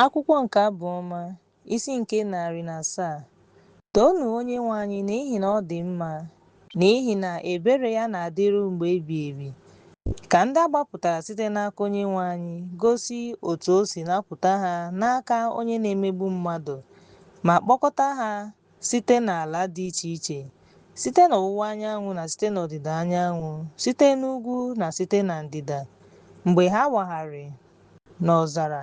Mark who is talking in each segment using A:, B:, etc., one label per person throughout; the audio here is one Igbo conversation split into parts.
A: Akwụkwọ nke Abụ Ọma, isi nke 107. Toonu Onyenwe anyị n'ihi na ọ dị mma, n'ihi na ebere ya na-adịru mgbe ebighị ebi. Ka ndị a gbapụtara site n'aka Onyenwe anyị gosi otu o si napụta ha n'aka onye na-emegbu mmadụ, ma kpọkọta ha site n'ala dị iche iche, site n'ọwụwa anyanwụ na site n'ọdịda anyanwụ, site n'ugwu na site na ndịda. Mgbe ha wagharị n'ọzara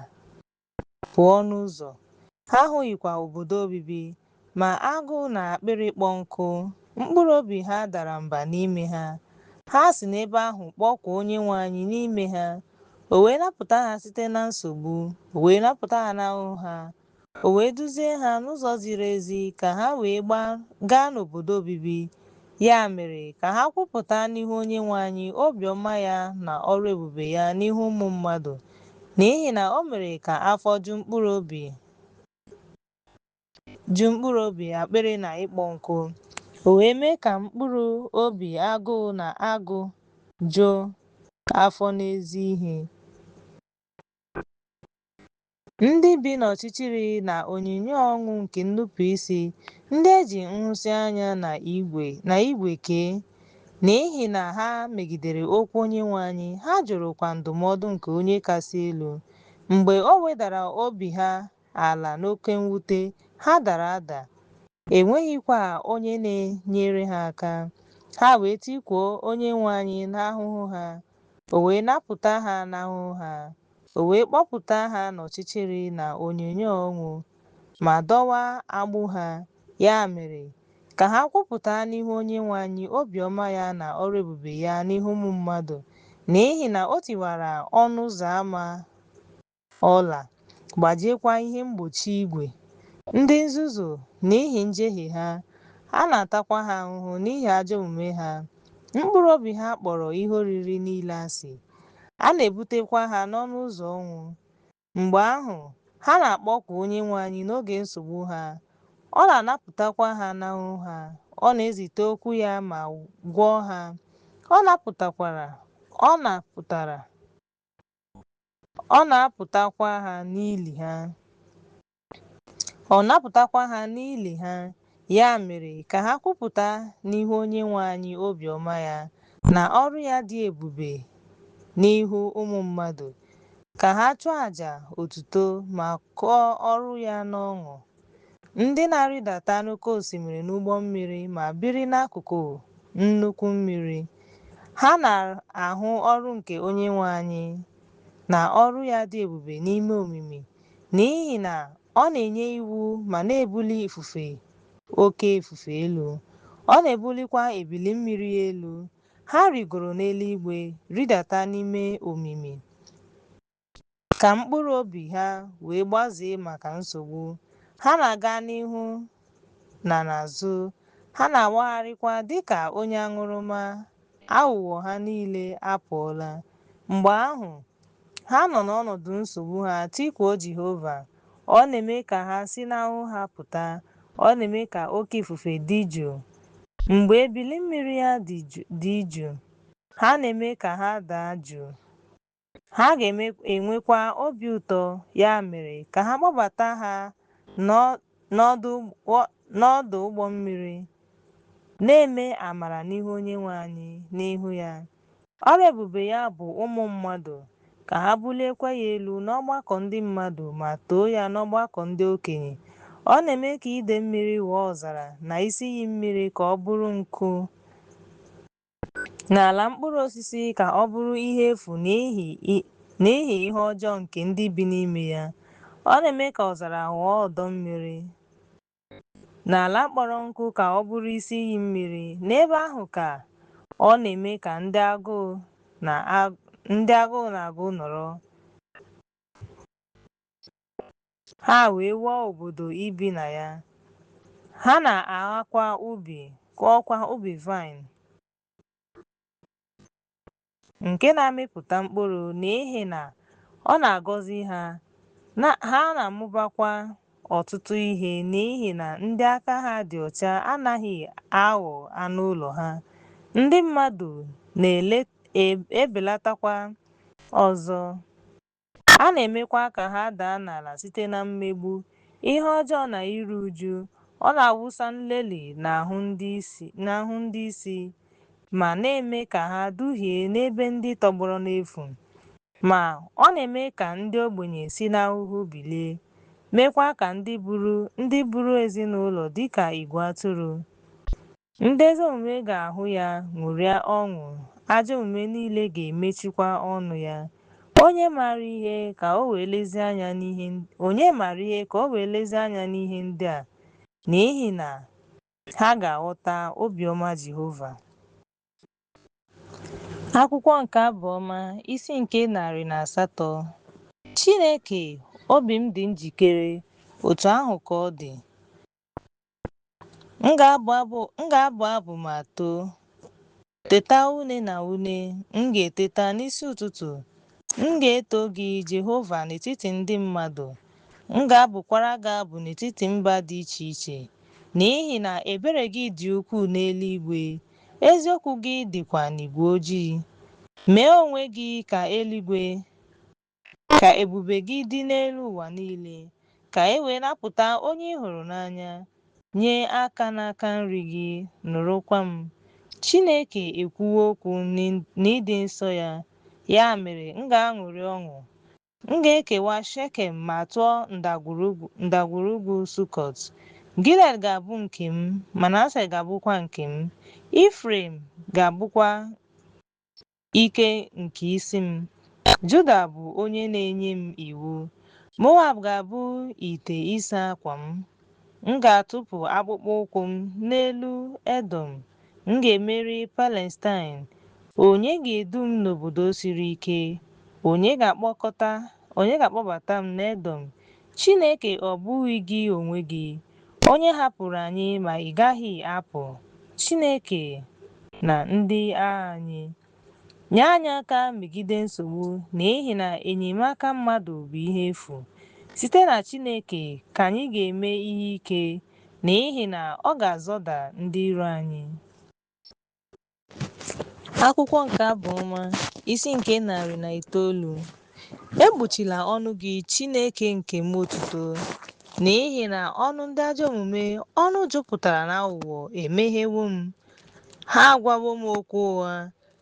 A: pụọ n'ụzọ, ha ahụghịkwa obodo obibi, ma agụụ na akpịrị ịkpọ nkụ, mkpụrụ obi ha dara mba n'ime ha. Ha si n'ebe ahụ kpọkuo Onyenwe anyị n'ime ha. O wee napụta ha site na nsogbu, o wee napụta ha n'ahụhụ ha, o wee duzie ha n'ụzọ ziri ezi ka ha wee gaa n'obodo obibi. Ya mere ka ha kwupụta n'ihu Onyenwe anyị obiọma ya na ọrụ ebube ya n'ihu ụmụ mmadụ, n'ihi na o mere ka afọ ju mkpụrụ obi akpịrị na ịkpọ nkụ. O wee mee ka mkpụrụ obi agụụ na agụ juo afọ n'ezi ihe. Ndị bi n'ọchịchịrị na onyinyo ọṅụ nke nnupụisi, ndị eji nhụsianya na igwe kee, n'ihi na ha megidere okwu Onyenwe anyị, ha jụrụkwa ndụmọdụ nke Onye kasị elu. Mgbe o wedara obi ha ala n'oke mwute, ha dara ada, enweghịkwa onye na-enyere ha aka. Ha wee tikuo Onyenwe anyị n'ahụhụ ha, o wee napụta ha n'ahụhụ ha. O wee kpọpụta ha n'ọchịchịrị na onyinyo ọnwụ, ma dọwaa agbụ ha. Ya mere ka ha kwupụta n'ihu Onyenwe anyị obiọma ya na ọrụ ebube ya n'ihu ụmụ mmadụ, n'ihi na o tiwara ọnụ ụzọ ámá ọla, gbajiekwa ihe mgbochi igwe. Ndị nzuzu n'ihi njehie ha, a na-atakwa ha ahụhụ n'ihi ajọ omume ha. Mkpụrụ obi ha kpọrọ ihe oriri niile asị, a na-ebutekwa ha n'ọnụ ụzọ ọnwụ. Mgbe ahụ ha na-akpọku Onyenwe anyị n'oge nsogbu ha, ọ na-anapụtakwa ha n'ahụhụ ha. Ọ na-ezite okwu ya ma gwọọ ha. Ọ na-apụtakwa ha n'ili ha. Ya mere ka ha kwupụta n'ihu Onyenwe anyị obiọma ya na ọrụ ya dị ebube n'ihu ụmụ mmadụ. Ka ha chụọ àjà otuto ma kụọ ọrụ ya n'ọṅụ. Ndị na-arịdata n'oké osimiri n'ụgbọ mmiri ma biri n'akụkụ nnukwu mmiri, ha na-ahụ ọrụ nke Onyenwe anyị na ọrụ ya dị ebube n'ime omimi, n'ihi na ọ na-enye iwu ma na-ebuli oke ifufe elu. Ọ na-ebulikwa ebili mmiri elu. Ha rigoro n'eluigwe, rịdata n'ime omimi. Ka mkpụrụ obi ha wee gbazee maka nsogbu, ha na-aga n'ihu na n'azụ. Ha na-awagharịkwa dịka onye aṅụrụma. Aghụghọ ha niile apụọla. Mgbe ahụ ha nọ n'ọnọdụ nsogbu ha tikuo Jehova. Ọ na-eme ka ha si n'ahụhụ ha pụta. Ọ na-eme ka oke ifufe dị jụụ. Mgbe ebili mmiri ya dị jụụ, ha na-eme ka ha daa jụụ. Ha ga-enwekwa obi ụtọ. Ya mere ka ha kpọbata ha n'ọdụ ụgbọ mmiri, na-eme amara n'ihu Onyenwe anyị n'ihu ya. Ọrụ ebube ya bụ ụmụ mmadụ. Ka ha buliekwa ya elu n'ọgbakọ ndị mmadụ ma too ya n'ọgbakọ ndị okenye. Ọ na-eme ka ide mmiri ghọọ ọzara na isi iyi mmiri ka ọ bụrụ nkụ, na ala mkpụrụ osisi ka ọ bụrụ ihe efu n'ihi ihe ọjọọ nke ndị bi n'ime ya. Ọ na-eme ka ọzara ghọọ ọdọ mmiri, na ala kpọrọ nkụ ka ọ bụrụ isi iyi mmiri. N'ebe ahụ ka ọ na-eme ka ndị agụụ na-agụ nọrọ. Ha wee wuo obodo ibi na ya. Ha na-aghakwa ubi, kụọkwa ubi vaịn nke na-amịpụta mkpụrụ, n'ihi na ọ na-agọzi ha. Ha na-amụbakwa ọtụtụ ihe, n'ihi na ndị aka ha dị ọcha anaghị aghọ anụ ụlọ ha. Ndị mmadụ na-ebelatakwa ọzọ. A na-emekwa ka ha daa n'ala site na mmegbu, ihe ọjọọ na iru uju. Ọ na-awụsa nlelị n'ahụ ndị isi ma na-eme ka ha duhie n'ebe ndị tọgbọrọ n'efu. Ma ọ na-eme ka ndị ogbenye si n'ahụhụ bilie, meekwa ka ndị buru ezinụlọ dịka igwe atụrụ. Ndị ezi omume ga-ahụ ya ṅụrịa ọṅụ, ajọ omume niile ga-emechikwa ọnụ ya. Onye maara ihe ka o wee lezie anya n'ihe ndị a, n'ihi na ha ga-aghọta obiọma Jehova. Akwụkwọ nke Abụ Ọma, isi nke 108. Chineke, obi m dị njikere, otu ahụ ka ọ dị. M ga-abụ abụ ma too. Teta une na une, m ga-eteta n'isi ụtụtụ. M ga-eto gị, Jehova, n'etiti ndị mmadụ. M ga-abụkwara gị abụ n'etiti mba dị iche iche, n'ihi na ebere gị dị ukwuu n'eluigwe, eziokwu gị dịkwa n'igwe ojii. Mee onwe gị ka eluigwe, ka ebube gị dị n'elu ụwa niile, ka e wee napụta onye ị hụrụ n'anya. Nye aka n'aka nri gị, nụrụkwa m. Chineke ekwuwo okwu n'ịdị nsọ ya, ya mere m ga-aṅụrị ọṅụ. M ga-ekewa Shekem ma tụọ ndagwurugwu Sukọt. Gilead ga-abụ nke m, Manase ga-abụkwa nke m. Ifrem ga-abụkwa ike nke isi m. Juda bụ onye na-enye m iwu. Moab ga-abụ ite ịsa akwa m. M ga-atụpụ akpụkpọ ụkwụ m n'elu Edọm. M ga-emeri Palestine. Onye ga-edu m n'obodo siri ike? Onye ga-akpọbata m n'Edọm? Chineke ọ bụghị gị onwe gị, onye hapụrụ anyị ma ị gaghị apụ? Chineke na ndị agha anyị. Nye anyị aka megide nsogbu, n'ihi na enyemaka mmadụ bụ ihe efu. Site na Chineke ka anyị ga-eme ihe ike, n'ihi na ọ ga-azọda ndị iro anyị. Akwụkwọ nke Abụ Ọma, isi nke 109. Egbochila ọnụ gị, Chineke nke m otuto, n'ihi na ọnụ ndị ajọ omume, ọnụ jupụtara n'aghụghọ, emeghewo m. Ha agwawo m okwu ụgha,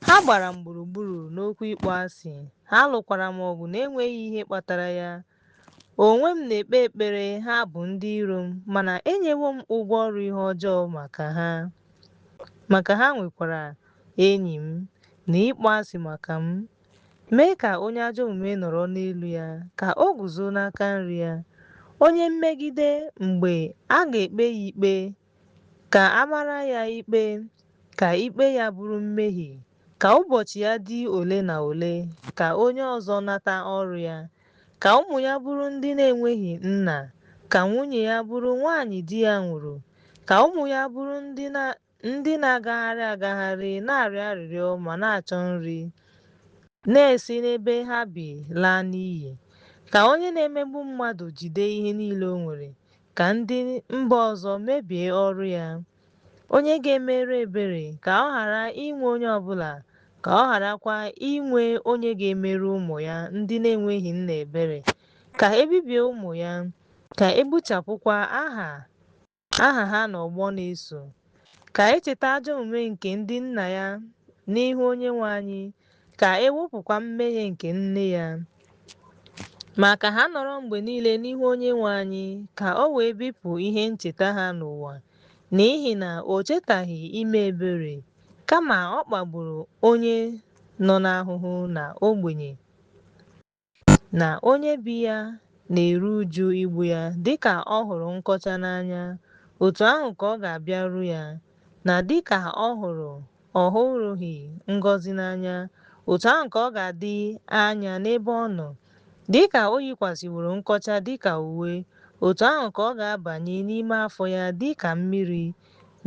A: ha gbara m gburugburu n'okwu ịkpọ asị. Ha lụkwara m ọgụ na-enweghị ihe kpatara ya. Onwe m na-ekpe ekpere, ha bụ ndị iro m, mana enyewo m ụgwọ ọrụ ihe ọjọọ maka ha nwekwara enyi m na ịkpọ asị maka m. Mee ka onye ajọ omume nọrọ n'elu ya, ka o guzo n'aka nri ya. Onye mmegide, mgbe a ga-ekpe ya ikpe, ka a mara ya ikpe, ka ikpe ya bụrụ mmehie, ka ụbọchị ya dị ole na ole, ka onye ọzọ nata ọrụ ya. Ka ụmụ ya bụrụ ndị na-enweghị nna, ka nwunye ya bụrụ nwanyị di ya nwụrụ. Ka ụmụ ya bụrụ ndị na-agagharị agagharị na-arịọ arịrịọ ma na-achọ nri, na-esi n'ebe ha bi laa n'iyi. Ka onye na-emegbu mmadụ jide ihe niile o nwere, ka ndị mba ọzọ mebie ọrụ ya. Onye ga-emere ebere, ka ọ ghara inwe onye ọbụla, ka ọ gharakwa inwe onye ga-emerụ ụmụ ya ndị na-enweghị nna ebere. Ka ebibie ụmụ ya, ka egbuchapụkwa aha ha n'ọgbọ na-eso. Ka echeta ajọ omume nke ndị nna ya n'ihu Onyenwe anyị, ka ewepụkwa mmehie nke nne ya. Ma ka ha nọrọ mgbe niile n'ihu Onyenwe anyị, ka o wee bipụ ihe ncheta ha n'ụwa. N'ihi na o chetaghị ime ebere, kama ọ kpagburu onye nọ n'ahụhụ na ogbenye, na onye bi ya na-eru uju igbu ya. Dịka ọ hụrụ nkọcha n'anya, otu ahụ ka ọ ga-abịaru ya. Na dịka ọ hụrụghị ngọzi n'anya, otu ahụ ka ọ ga-adị anya n'ebe ọ nọ. Dịka o yikwasịworo nkọcha dịka uwe, otu ahụ ka ọ ga-abanye n'ime afọ ya dịka mmiri,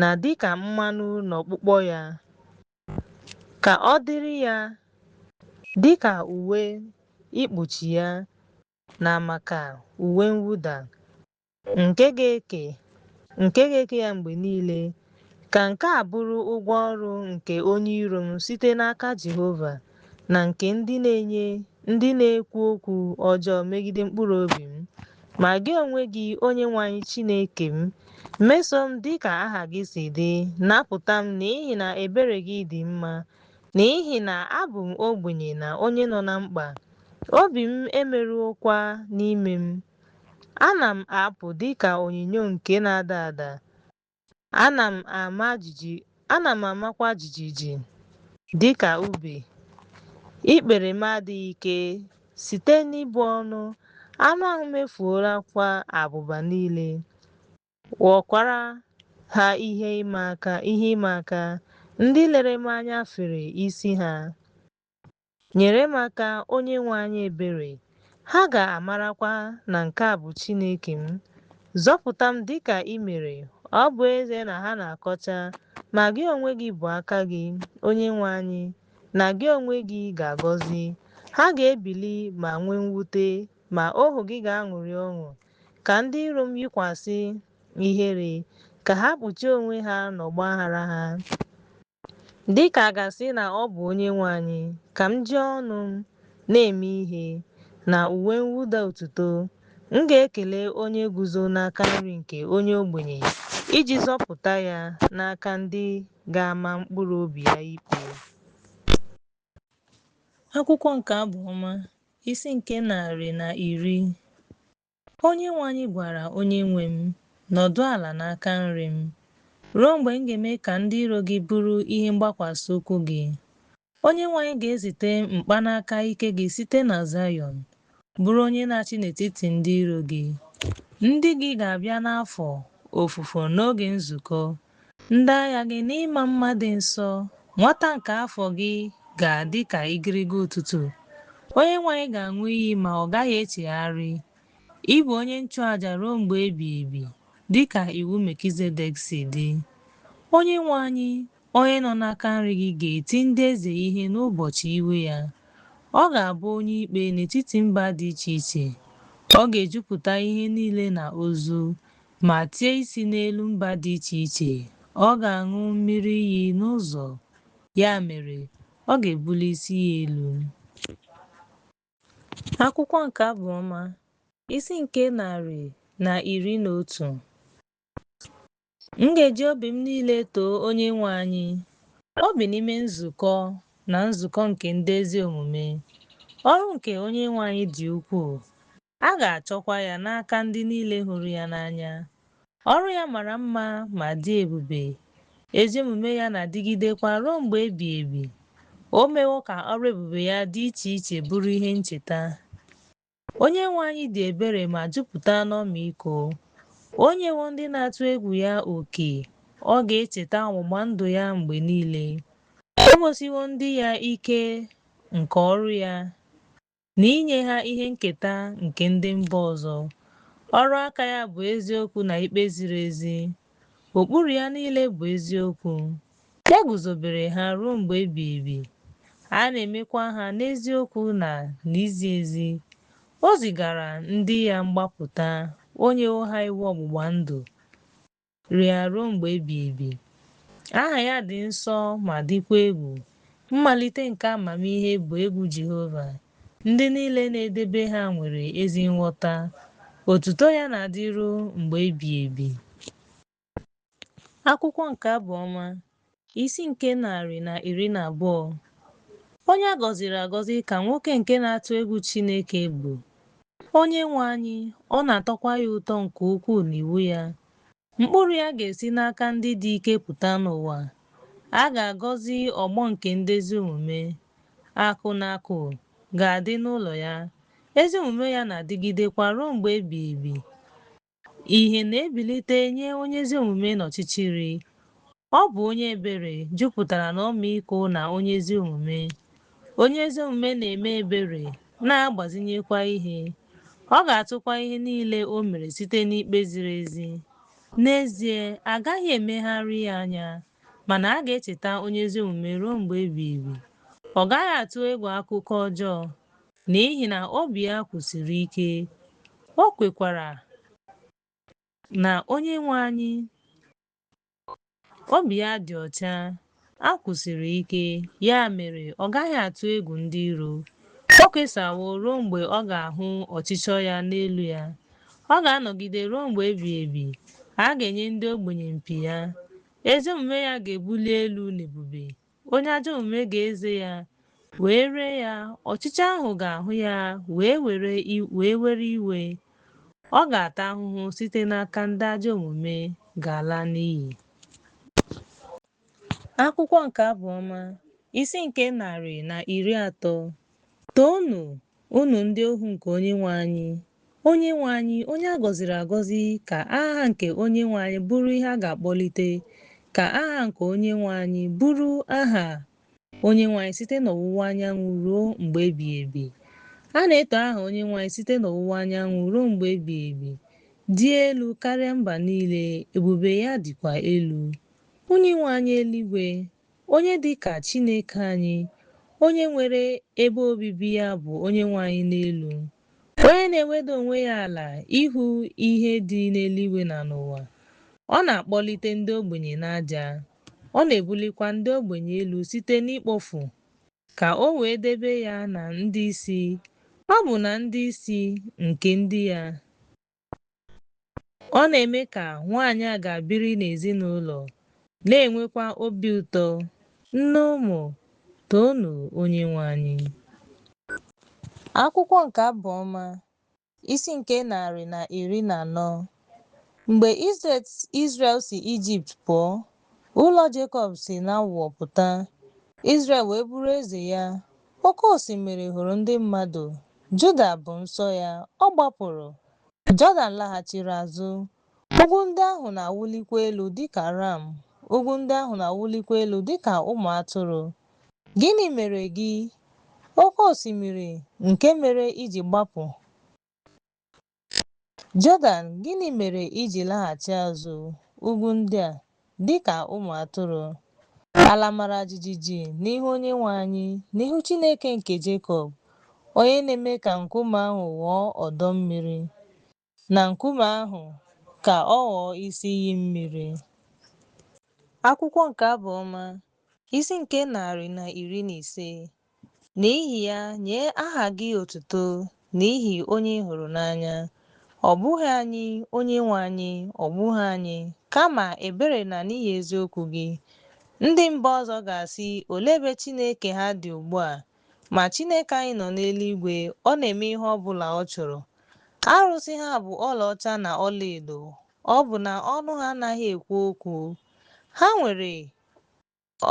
A: na dịka mmanụ n'ọkpụkpọ ya. Ka ọ dịrị ya dịka uwe ikpuchi ya, na maka uwe mwụda nke ga-eke ya mgbe niile. Ka nke a bụrụ ụgwọ ọrụ nke onye iro m site n'aka Jehova, na nke ndị na-enye ndị na-ekwu okwu ọjọọ megide mkpụrụ obi m. Ma gị onwe gị, Onyenwe anyị Chineke m, mesoo m dịka aha gị si dị, napụta m n'ihi na ebere gị dị mma, n'ihi na abụ m ogbenye na onye nọ na mkpa. Obi m emerụọkwa n'ime m. Ana m apụ dịka onyinyo nke na-ada ada. Ana m amakwa jijiji dịka ube. Ikpere m adịghị ike site n'ibu ọnụ. Anụ ahụ m efuola abụba niile, ghọkwara ha ihe ịma aka. Ndị lere m anya fere isi ha. Nyere m aka, Onyenwe anyị ebere. Ha ga-amarakwa na nke a bụ Chineke m. Zọpụta m dịka i mere. Ọ bụ ezie na ha na-akọcha, ma gị onwe gị bụ aka gị, Onyenwe anyị, na gị onwe gị ga-agọzi. Ha ga-ebili ma nwee mwute, ma ohu gị ga-aṅụrị ọṅụ. Ka ndị iro m yikwasị ihere, ka ha kpuchie onwe ha n'ọgbaghara ha. Dịka a ga-asị na ọ bụ Onyenwe anyị, ka m jie ọnụ m na-eme ihe, na uwe mwụda otuto. M ga-ekele onye guzo n'aka nri nke onye ogbenye, iji zọpụta ya n'aka ndị ga-ama mkpụrụ obi ya ikpe. Akwụkwọ nke Abụ Ọma, isi nke 110. Onyenwe anyị gwara Onyenwe m, nọdụ ala n'aka nri m, ruo mgbe m ga-eme ka ndị iro gị bụrụ ihe mgbakwasị ụkwụ gị. Onyenwe anyị ga-ezite mkpanaka ike gị site na Zayọn, bụrụ onye na-achị n'etiti ndị iro gị. Ndị gị ga-abịa n'afọ ofufo n'oge nzukọ. Ndị agha gị n'ịma mma dị nsọ. Nwata nke afọ gị ga-adị ka igirigi ụtụtụ. Onyenwe anyị ga-aṅụ iyi ma ọ gaghị echegharị. Ị bụ onye nchụaja ruo mgbe ebighị ebi, dịka iwu Melkizedek si dị. Onyenwe anyị, onye nọ n'aka nri gị, ga-eti ndị eze ihe n'ụbọchị iwe ya. Ọ ga-abụ onye ikpe n'etiti mba dị iche iche. Ọ ga-ejupụta ihe niile na ozu, ma tie isi n'elu mba dị iche iche. Ọ ga-aṅụ mmiri iyi n'ụzọ, ya mere ọ ga-ebuli isi ya elu. Akwụkwọ nke Abụ Ọma, isi nke 111. M ga-eji obi m niile too Onyenwe anyị. Ọ bi n'ime nzukọ na nzukọ nke ndị ezi omume. Ọrụ nke Onyenwe anyị dị ukwuu. A ga-achọkwa ya n'aka ndị niile hụrụ ya n'anya. Ọrụ ya mara mma ma dị ebube. Ezi omume ya na-adịgidekwa ruo mgbe ebighị ebi. O mewo ka ọrụ ebube ya dị iche iche bụrụ ihe ncheta. Onyenwe anyị dị ebere ma jupụta n'ọmịiko. O nyewo ndị na-atụ egwu ya oke. Ọ ga-echeta ọgbụgba ndụ ya mgbe niile. O gosiwo ndị ya ike nke ọrụ ya, na inye ha ihe nketa nke ndị mba ọzọ. Ọrụ aka ya bụ eziokwu na ikpe ziri ezi. Ụkpụrụ ya niile bụ eziokwu. Ya guzobere ha ruo mgbe ebighị ebi. A na-emekwa ha n'eziokwu na n'izi ezi. O zigara ndị ya mgbapụta. O nyewo ha iwu ọgbụgba ndụ ya ruo mgbe ebighị ebi. Aha ya dị nsọ ma dịkwa egwu. Mmalite nke amamihe bụ egwu Jehova. Ndị niile na-edebe ha nwere ezi nghọta. Otuto ya na-adịru mgbe ebighị ebi. Akwụkwọ nke Abụ Ọma, isi nke 112. Onye a gọziri agọzi ka nwoke nke na-atụ egwu Chineke bụ Onyenwe anyị. Ọ na-atọkwa ya ụtọ nke ukwuu n'iwu ya. Mkpụrụ ya ga-esi n'aka ndị dị ike pụta n'ụwa. A ga-agọzi ọgbọ nke ndị ezi omume. Akụ na akụ ga-adị n'ụlọ ya. Ezi omume ya na-adịgidekwa ruo mgbe ebighị ebi. Ìhè na-ebilite nye onye ezi omume n'ọchịchịrị. Ọ bụ onye ebere, jupụtara n'ọmịiko na onye ezi omume. Onye ezi omume na-eme ebere, na-agbazinyekwa ihe. Ọ ga-atụkwa ihe niile o mere site n'ikpe ziri ezi. N'ezie, a gaghị emegharị ya anya, mana a ga-echeta onye ezi omume ruo mgbe ebighị ebi. Ọ gaghị atụ egwu akụkọ ọjọọ, n'ihi na obi ya kwụsiri ike. O kwekwara na Onyenwe anyị. Obi ya dị ọcha, a kwụsiri ike, ya mere ọ gaghị atụ egwu ndị iro. O kesawo ruo mgbe ọ ga-ahụ ọchịchọ ya n'elu ya. Ọ ga-anọgide ruo mgbe ebighị ebi. A ga-enye ndị ogbenye mpi ya. Ezi omume ya ga-ebuli elu n'ebube. Onye ajọ omume ga-eze ya, wee ree ya. Ọchịchọ ahụ ga-ahụ ya wee were iwe. Ọ ga-ata ahụhụ site n'aka ndị ajọ omume ga-ala n'iyi. Akwụkwọ nke Abụ Ọma, isi nke 130. Toonu unu ndị ohu nke Onyenwe anyị. Onyenwe anyị, onye a gọziri agọzi, ka aha nke Onyenwe anyị bụrụ ihe a ga-akpọlite, ka aha nke Onyenwe anyị bụrụ aha Onyenwe anyị site n'ọwụwa anyanwụ ruo mgbe ebighị ebi. A na-eto aha Onyenwe anyị site n'ọwụwa anyanwụ ruo mgbe ebighị ebi. Dị elu karịa mba niile, ebube ya dịkwa elu. Onyenwe anyị eluigwe, onye dị ka Chineke anyị, onye nwere ebe obibi ya bụ Onyenwe anyị n'elu. Onye na-eweda onwe ya ala ịhụ ihe dị n'eluigwe na n'ụwa. Ọ na-akpọlite ndị ogbenye n'aja. Ọ na-ebulikwa ndị ogbenye elu site n'ikpofu, ka o wee debe ya na ndị isi. Ọ bụ na ndị isi nke ndị ya. Ọ na-eme ka nwaanyị a ga-biri n'ezinụlọ, na-enwekwa obi ụtọ. Nne ụmụ, toonu Onyenwe anyị. Akwụkwọ nke Abụ Ọma, isi nke 114. Mgbe Izrel si Ijipt pụọ, ụlọ Jekọb si n'awụọ pụta, Izrel wee bụrụ eze ya. Oke osimiri hụrụ ndị mmadụ, Juda bụ nsọ ya, ọ gbapụrụ. Jọdan laghachiri azụ. Ugwu ndị ahụ na-awụlikwa elu dịka ram, ugwu ndị ahụ na-awụlikwa elu dịka ụmụ atụrụ. Gịnị mere gị, oke osimiri, nke mere iji gbapụ? Jọdan, gịnị mere iji laghachi azụ, ugwu ndị a, dịka ụmụ atụrụ? Ala mara jijiji n'ihu Onyenwe anyị, n'ihu Chineke nke Jekọb, onye na-eme ka nkume ahụ ghọọ ọdọ mmiri, na nkume ahụ ka ọ ghọọ isi iyi mmiri. Akwụkwọ nke Abụ Ọma, isi nke 115. N'ihi ya, nye aha gị otuto, n'ihi onye ị hụrụ n'anya. Ọ bụghị anyị, Onyenwe anyị, ọ bụghị anyị, kama ebere na n'ihi eziokwu gị. Ndị mba ọzọ ga-asị, olee ebe Chineke ha dị ugbu a? Ma Chineke anyị nọ n'eluigwe, ọ na-eme ihe ọ bụla ọ chọrọ. Arụsị ha bụ ọlaọcha na ọlaedo, ọ bụ na ọnụ ha anaghị ekwu okwu. Ha nwere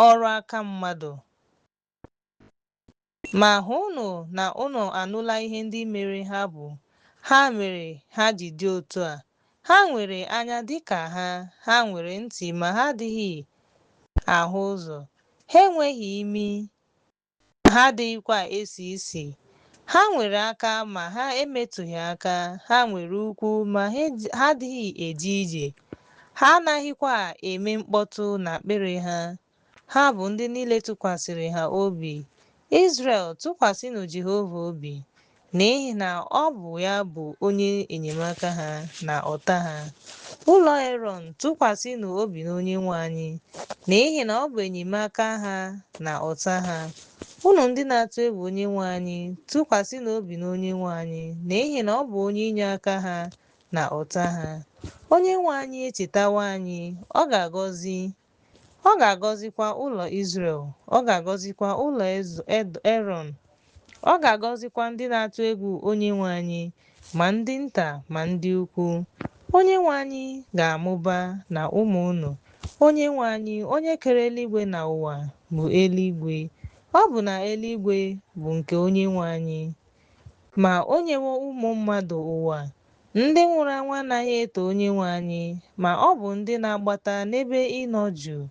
A: ọrụ aka mmadụ. Ma hụnụ na unu anụla ihe ndị mere ha bụ. Ha mere ha ji dị otu a. Ha nwere anya dịka ha nwere ntị ma ha adịghị ahụ ụzọ. Ha enweghị imi, ha adịghịkwa esi isi. Ha nwere aka ma ha emetụghị aka. Ha nwere ụkwụ ma ha adịghị eje ije. Ha anaghịkwa eme mkpọtụ n'akpịrị ha. Ha bụ ndị niile tụkwasịrị ha obi. Izrel, tụkwasịnụ Jehova obi, n'ihi na ọ bụ ya bụ onye enyemaka ha na ọta ha. Ụlọ Erọn, tụkwasịnụ obi n'Onyenwe anyị, n'ihi na ọ bụ enyemaka ha na ọta ha. Unu ndị na-atụ egwu Onyenwe anyị, tụkwasịnụ obi n'Onyenwe anyị, n'ihi na ọ bụ onye inyeaka ha na ọta ha. Onyenwe anyị echetawo anyị, ọ ga-agọzikwa ụlọ Izrel, ọ ga-agọzikwa ụlọ Erọn. Ọ ga-agọzikwa ndị na-atụ egwu Onyenwe anyị, ma ndị nta ma ndị ukwu. Onyenwe anyị ga-amụba na ụmụ unu. Onyenwe anyị, onye kere eluigwe na ụwa, bụ eluigwe. Ọ bụ na eluigwe bụ nke Onyenwe anyị. Ma o nyewo ụmụ mmadụ ụwa. Ndị nwụrụ anwụ anaghị eto Onyenwe anyị, ma ọ bụ ndị na-agbata n'ebe ịnọ juu.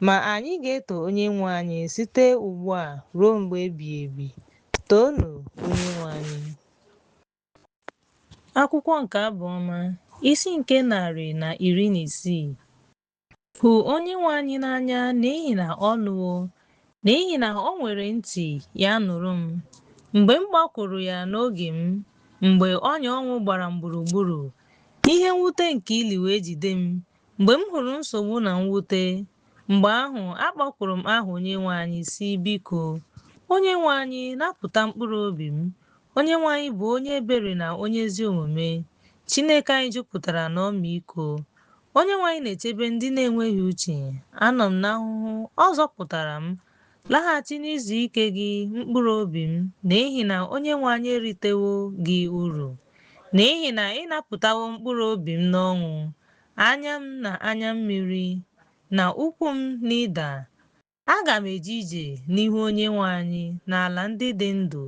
A: Ma anyị ga-eto Onyenwe anyị site ugbu a ruo mgbe ebighị ebi. Toonu Onyenwe anyị. Akwụkwọ nke Abụ Ọma, isi nke 116. Hụ Onyenwe anyị n'anya n'ihi na ọ lụwo, n'ihi na o nwere ntị, ya nụrụ m. Mgbe m gbakwuru ya n'oge m, mgbe ọnya ọnwụ gbara m gburugburu, ihe mwute nke ili wee jide m. Mgbe m hụrụ nsogbu na mwute, mgbe ahụ akpọkwuru m aha Onyenwe anyị sị, biko, Onyenwe anyị napụta mkpụrụ obi m. Onyenwe anyị bụ onye ebere na onye ezi omume. Chineke anyị jupụtara n'ọmịiko. Onyenwe anyị na-echebe ndị na-enweghị uche. Anọ m n'ahụhụ, ọ zọpụtara m. Laghachi n'izu ike gị, mkpụrụ obi m, n'ihi na Onyenwe anyị eritewo gị uru. N'ihi na ị napụtawo mkpụrụ obi m n'ọnwụ, anya m na anya mmiri, na ụkwụ m n'ịda. Aga m eje ije n'ihu Onyenwe anyị n'ala ndị dị ndụ.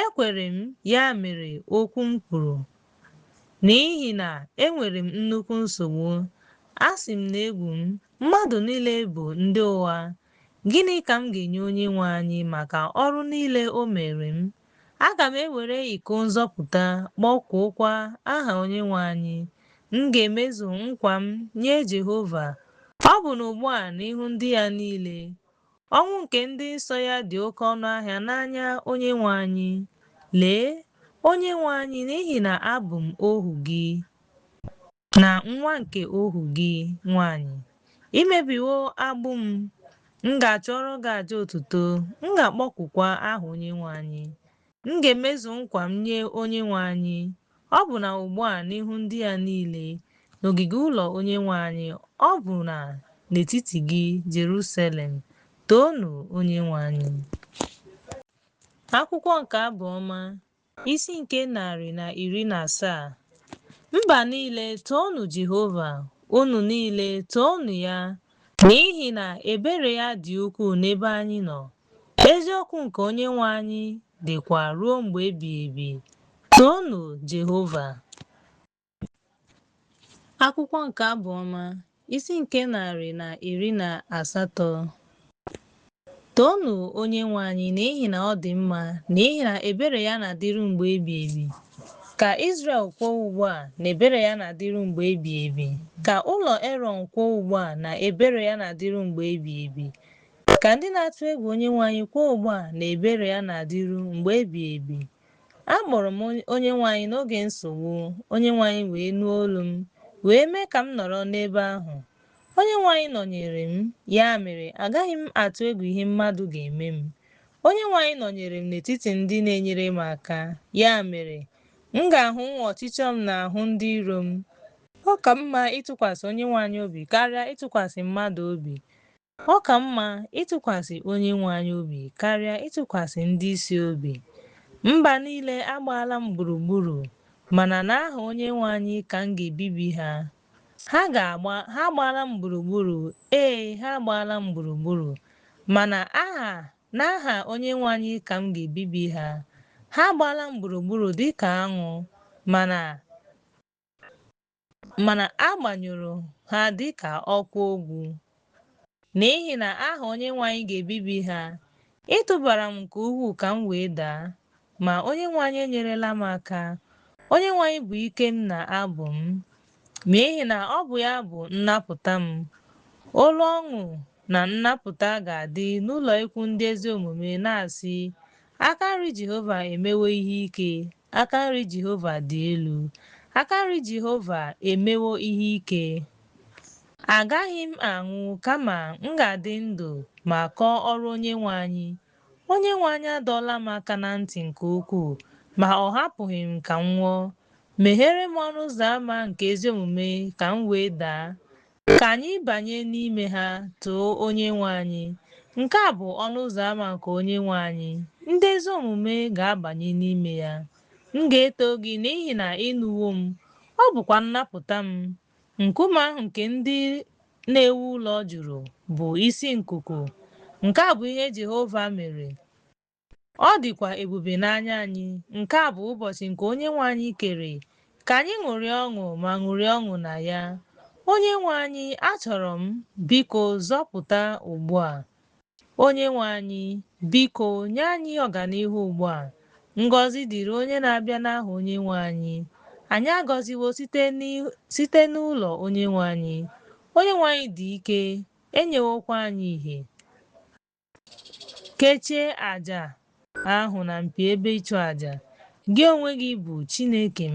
A: Ekwere m, ya mere okwu m kwuru. N'ihi na enwere m nnukwu nsogbu. Asị m na egwu m, mmadụ niile bụ ndị ụgha. Gịnị ka m ga-enye Onyenwe anyị maka ọrụ niile o mere m? Aga m ewere iko nzọpụta kpọkuokwa aha Onyenwe anyị. M ga-emezu nkwa m nye Jehova. Ọ bụ na ugbu a n'ihu ndị ya niile, ọnwụ nke ndị nsọ ya dị oke ọnụ ahịa n'anya Onyenwe anyị. Lee, Onyenwe anyị, n'ihi na abụ m ohu gị na nwa nke ohu gị nwanyị. Imebiwo agbụ m. M ga-achọrọ gị aja otuto. M ga-akpọkukwa aha Onyenwe anyị. M ga-emezu nkwa m nye Onyenwe anyị. Ọ bụ na ugbu a n'ihu ndị ya niile, n'ogige ụlọ Onyenwe anyị, ọ bụ na n'etiti gị, Jerusalem. Toonu Onyenwe anyị. Akwụkwọ nke Abụ Ọma, isi nke 117. Mba niile, toonu Jehova, unu niile, toonu ya, n'ihi na ebere ya dị ukwuu n'ebe anyị nọ. Eziokwu nke Onyenwe anyị dịkwa ruo mgbe ebighị ebi. Toonu Jehova. Akwụkwọ nke Abụ Ọma, isi nke 118. Toonu Onyenwe anyị n'ihi na ọ dị mma, n'ihi na ebere ya na-adịru mgbe ebighị ebi. Ka Izrel kwuo ugbu a na ebere ya na-adịru mgbe ebighị ebi. Ka ụlọ Erọn kwuo ugbu a na ebere ya na-adịru mgbe ebighị ebi. Ka ndị na-atụ egwu Onyenwe anyị kwuo ugbu a na ebere ya na-adịru mgbe ebighị ebi. Akpọrọ m Onyenwe anyị n'oge nsogbu. Onyenwe anyị wee nụ olu m, wee mee ka m nọrọ n'ebe ahụ. Onyenwe anyị nọnyere m, ya mere agaghị m atụ egwu ihe mmadụ ga-eme m. Onyenwe anyị nọnyere m n'etiti ndị na-enyere m aka, ya mere m ga-ahụ ọchịchọ m n'ahụ ndị iro m. Ọ ka mma ịtụkwasị Onyenwe anyị obi karịa ịtụkwasị mmadụ obi. Ọ ka mma ịtụkwasị Onyenwe anyị obi karịa ịtụkwasị ndị isi obi. Mba niile agbaala m gburugburu, mana n'aha Onyenwe anyị ka m ga-ebibi ha. Ha agbaala m gburugburu, ha agbaala m gburugburu, mana n'aha Onyenwe anyị ka m ga-ebibi ha. Ha agbaala m gburugburu dịka aṅụ, mana agbanyụrụ ha dịka ọkụ ogwu. N'ihi na aha Onyenwe anyị ga-ebibi ha. Ị tụbara m nke ukwuu ka m wee daa, ma Onyenwe anyị enyerela m aka. Onyenwe anyị bụ ike m na abụ m, n'ihi na ọ bụ ya bụ nnapụta m. Olu ọṅụ na nnapụta ga-adị n'ụlọ ikwu ndị ezi omume, na-asị, aka nri Jehova emewo ihe ike, aka nri Jehova dị elu, aka nri Jehova emewo ihe ike. Agaghị m anwụ, kama m ga-adị ndụ ma kọọ ọrụ Onyenwe anyị. Onyenwe anyị adọọla m aka na ntị nke ukwuu, ma ọ hapụghị m ka m nwụọ. Meghere m ọnụ ụzọ ámá nke ezi omume ka m wee daa. Ka anyị banye n'ime ha, too Onyenwe anyị. Nke a bụ ọnụ ụzọ ámá nke Onyenwe anyị. Ndị ezi omume ga-abanye n'ime ya. M ga-eto gị n'ihi na ị nụwo m. Ọ bụkwa nnapụta m. Nkume ahụ nke ndị na-ewu ụlọ jụrụ bụ isi nkuku. Nke a bụ ihe Jehova mere. Ọ dịkwa ebube n'anya anyị. Nke a bụ ụbọchị nke Onyenwe anyị kere. Ka anyị ṅụrịa ọṅụ ma ṅụrịa ọṅụ na ya. Onyenwe anyị, achọrọ m, biko zọpụta ugbu a. Onyenwe anyị, biko nye anyị ọganihu ugbu a. Ngọzi dịrị onye na-abịa n'aha Onyenwe anyị. Anyị agọziwo site n'ụlọ Onyenwe anyị. Onyenwe anyị dị ike, enyewokwa anyị ìhè. Kechie àjà ahụ na mpi ebe ịchụ àjà. Gị onwe gị bụ Chineke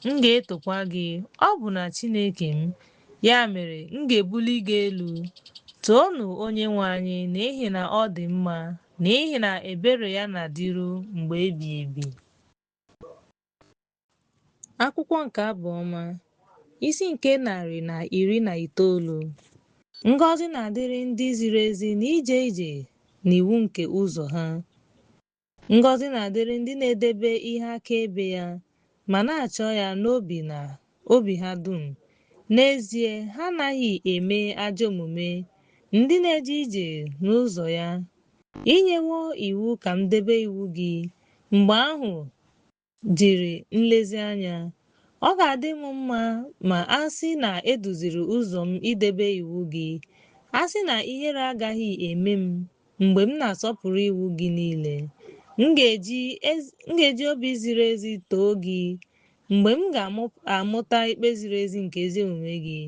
A: m ga-etokwa gị. Ọ bụ na Chineke m, ya mere m ga-ebuli gị elu. Toonu Onyenwe anyị n'ihi na ọ dị mma. n'ihi na ebere ya na-adịru mgbe ebighị ebi. Akwụkwọ nke Abụ Ọma, isi nke 119. Ngọzi na-adịrị ndị ziri ezi n'ije ije n'iwu nke ụzọ ha. Ngọzi na-adịrị ndị na-edebe ihe akaebe ya ma na-achọ ya n'obi na obi ha dum. N'ezie, ha anaghị eme ajọ omume, ndị na-eje ije n'ụzọ ya. Inyewo iwu ka m debe iwu gị, mgbe ahụ jiri nlezianya. Ọ ga-adị m mma ma a sị na eduziri ụzọ m idebe iwu gị. A sị na ihere agaghị eme m mgbe m na-asọpụrụ iwu gị niile. M ga-eji obi ziri ezi too gị mgbe m ga-amụta ikpe ziri ezi nke ezi omume gị.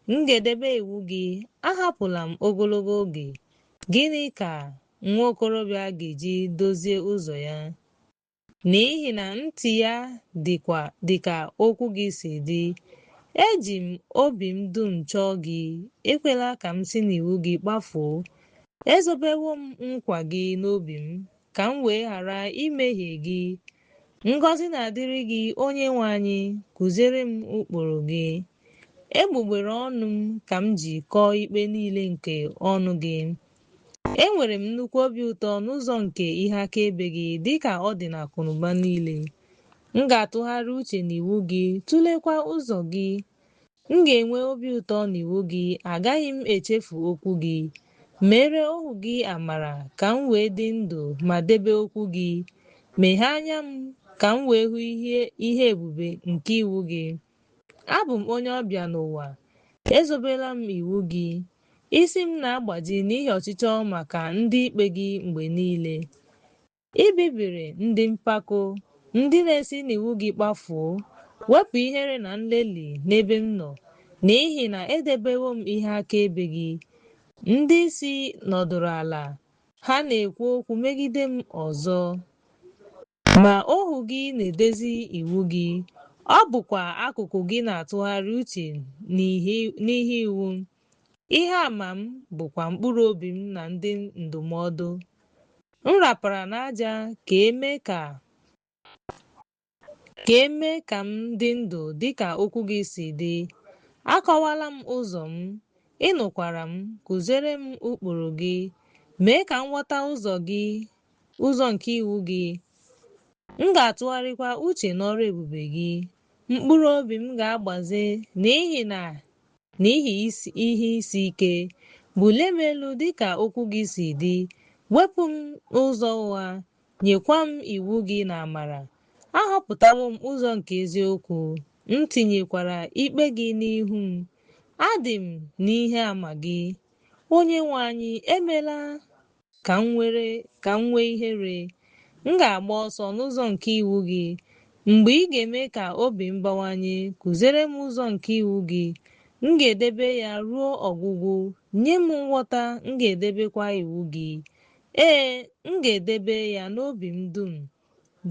A: M ga-edebe iwu gị, ahapụla m ogologo oge. Gịnị ka nwa okorobịa ga-eji dozie ụzọ ya? N'ihi na ntị ya dịka okwu gị si dị. Eji m obi m dum chọọ gị, ekwela ka m si n'iwu gị kpafuo. Ezobewo m nkwa gị n'obi m, ka m wee ghara imehie gị. Ngọzi na-adịrị gị, onye nwe anyị, kụziere m ụkpụrụ gị. Egbugbere ọnụ m ka m ji kọọ ikpe niile nke ọnụ gị. Enwere m nnukwu obi ụtọ n'ụzọ nke ihe akaebe gị, dịka ọ dị n'akụnụba niile. M ga-atụgharị uche n'iwu gị, tụleekwa ụzọ gị. M ga-enwe obi ụtọ n'iwu gị, agaghị m echefu okwu gị. Meere ohu gị amara ka m wee dị ndụ ma debe okwu gị. Meghee anya m ka m wee hụ ihe ebube nke iwu gị. Abụ m onye ọbịa n'ụwa, ezobela m iwu gị. Isi m na-agbaji n'ihi ọchịchọ maka ndị ikpe gị mgbe niile. I bibiri ndị mpako, ndị na-esi n'iwu gị kpafuo. Wepụ ihere na nlelị n'ebe m nọ, n'ihi na edebewo m ihe akaebe gị. Ndị isi nọdụrụ ala, ha na-ekwu okwu megide m ọzọ. Ma ohu gị na-edezi iwu gị, ọ bụkwa akụkụ gị na-atụgharị uche n'ihe iwu. Ihe àmà m bụkwa mkpụrụ obi m na ndị ndụmọdụ. M rapara n'aja ka eme ka m dị ndụ dịka okwu gị si dị. Akọwala m ụzọ m, ị nụkwara m, kụziere m ụkpụrụ gị. Mee ka m ghọta ụzọ nke iwu gị. M ga-atụgharịkwa uche n'ọrụ ebube gị. Mkpụrụ obi m ga-agbaze n'ihi ihe isi ike. Bulie m elu dịka okwu gị si dị. Wepụ m ụzọ ụgha, nyekwa m iwu gị na amara. Ahọpụtawo m ụzọ nke eziokwu, m tinyekwara ikpe gị n'ihu m. Adị m n'ihe àmà gị. Onye nwe anyị, emela ka m nwee ihere. M ga-agba ọsọ n'ụzọ nke iwu gị. Mgbe ị ga-eme ka obi m bawanye, kụziere m ụzọ nke iwu gị. M ga-edebe ya ruo ọgwụgwụ. Nye m nghọta, m ga-edebekwa iwu gị. Ee, m ga-edebe ya n'obi m dum.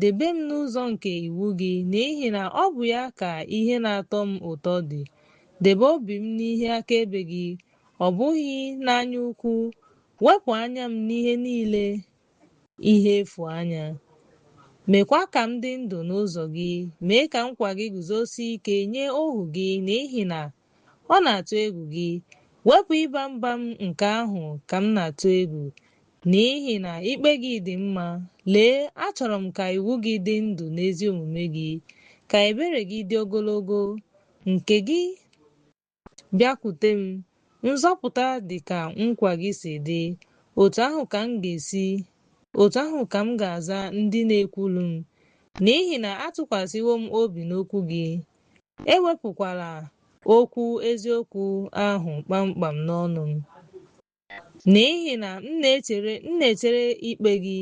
A: Debe m n'ụzọ nke iwu gị, n'ihi na ọ bụ ya ka ihe na-atọ m ụtọ dị. Debe obi m n'ihe akaebe gị, ọ bụghị n'anya ukwu. Wepụ anya m n'ihe niile ihe efu anya. Meekwa ka m dị ndụ n'ụzọ gị. Mee ka nkwa gị guzosie ike nye ohu gị, n'ihi na ọ na-atụ egwu gị. Wepụ ịba mba m nke ahụ ka m na-atụ egwu, n'ihi na ikpe gị dị mma. Lee, achọrọ m ka iwu gị dị ndụ n'ezi omume gị, ka ebere gị dị ogologo. Nke gị bịakwute m, nzọpụta dị ka nkwa gị si dị. Otu ahụ ka m ga-aza ndị na-ekwulu m, n'ihi na atụkwasịwo m obi n'okwu gị. Ewepụkwala okwu eziokwu ahụ kpamkpam n'ọnụ m, n'ihi na m na-echere ikpe gị.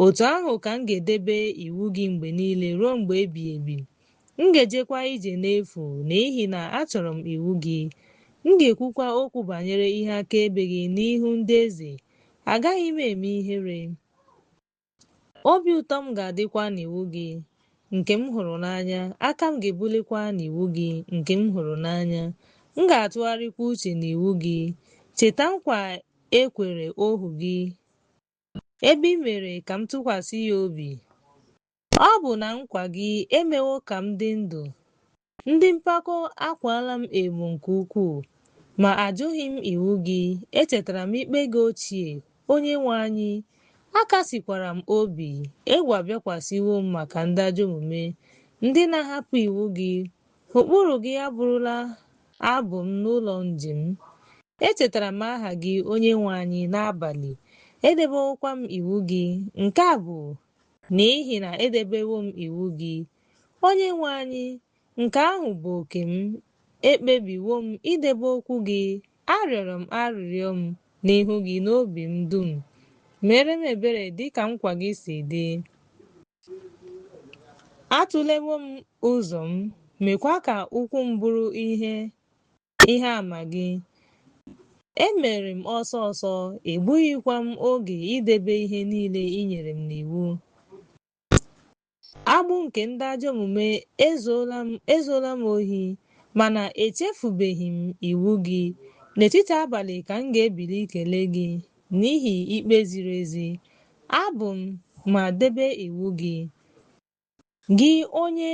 A: Otu ahụ ka m ga-edebe iwu gị mgbe niile ruo mgbe ebighị ebi. M ga-ejekwa ije n'efu, n'ihi na achọrọ m iwu gị. M ga-ekwukwa okwu banyere ihe akaebe gị n'ihu ndị eze. Agaghị m eme ihere. Obi ụtọ m ga-adịkwa n'iwu gị nke m hụrụ n'anya. Aka m ga-ebulikwa n'iwu gị nke m hụrụ n'anya. M ga-atụgharịkwa uche n'iwu gị. Cheta nkwa ekwere ohu gị ebe ị mere ka m tụkwasị ya obi. Ọ bụ na nkwa gị emewo ka m dị ndụ. Ndị mpako akwaala m emo nke ukwuu, ma ajụghị m iwu gị. Echetara m ikpe gị ochie, Onyenwe anyị. Akasikwara m obi. Egwu abịakwasịwo m maka ndị ajọ omume, ndị na-ahapụ iwu gị. Ụkpụrụ gị abụrụla abụ m n'ụlọ njem. Echetara m aha gị, Onyenwe anyị, n'abalị. Edebewokwa m iwu gị. Nke a bụ n'ihi na edebewo m iwu gị, Onyenwe anyị. Nke ahụ bụ oke m. Ekpebiwo m idebe okwu gị. Arịọrọ m arịrịọ m n'ihu gị n'obi m dum. Mere m ebere dịka nkwa gị si dị. Atụlewo m ụzọ m, mekwa ka ụkwụ m bụrụ ihe àmà gị. Emere m ọsọ ọsọ, egbughịkwa m oge idebe ihe niile i nyere m n'iwu. Agbụ nke ndị ajọ omume ezuola m ohi, mana echefubeghị m iwu gị. N'etiti abalị ka m ga-ebili kelee gị n'ihi ikpe ziri ezi. Abụ m ma debe iwu gị. Gị onye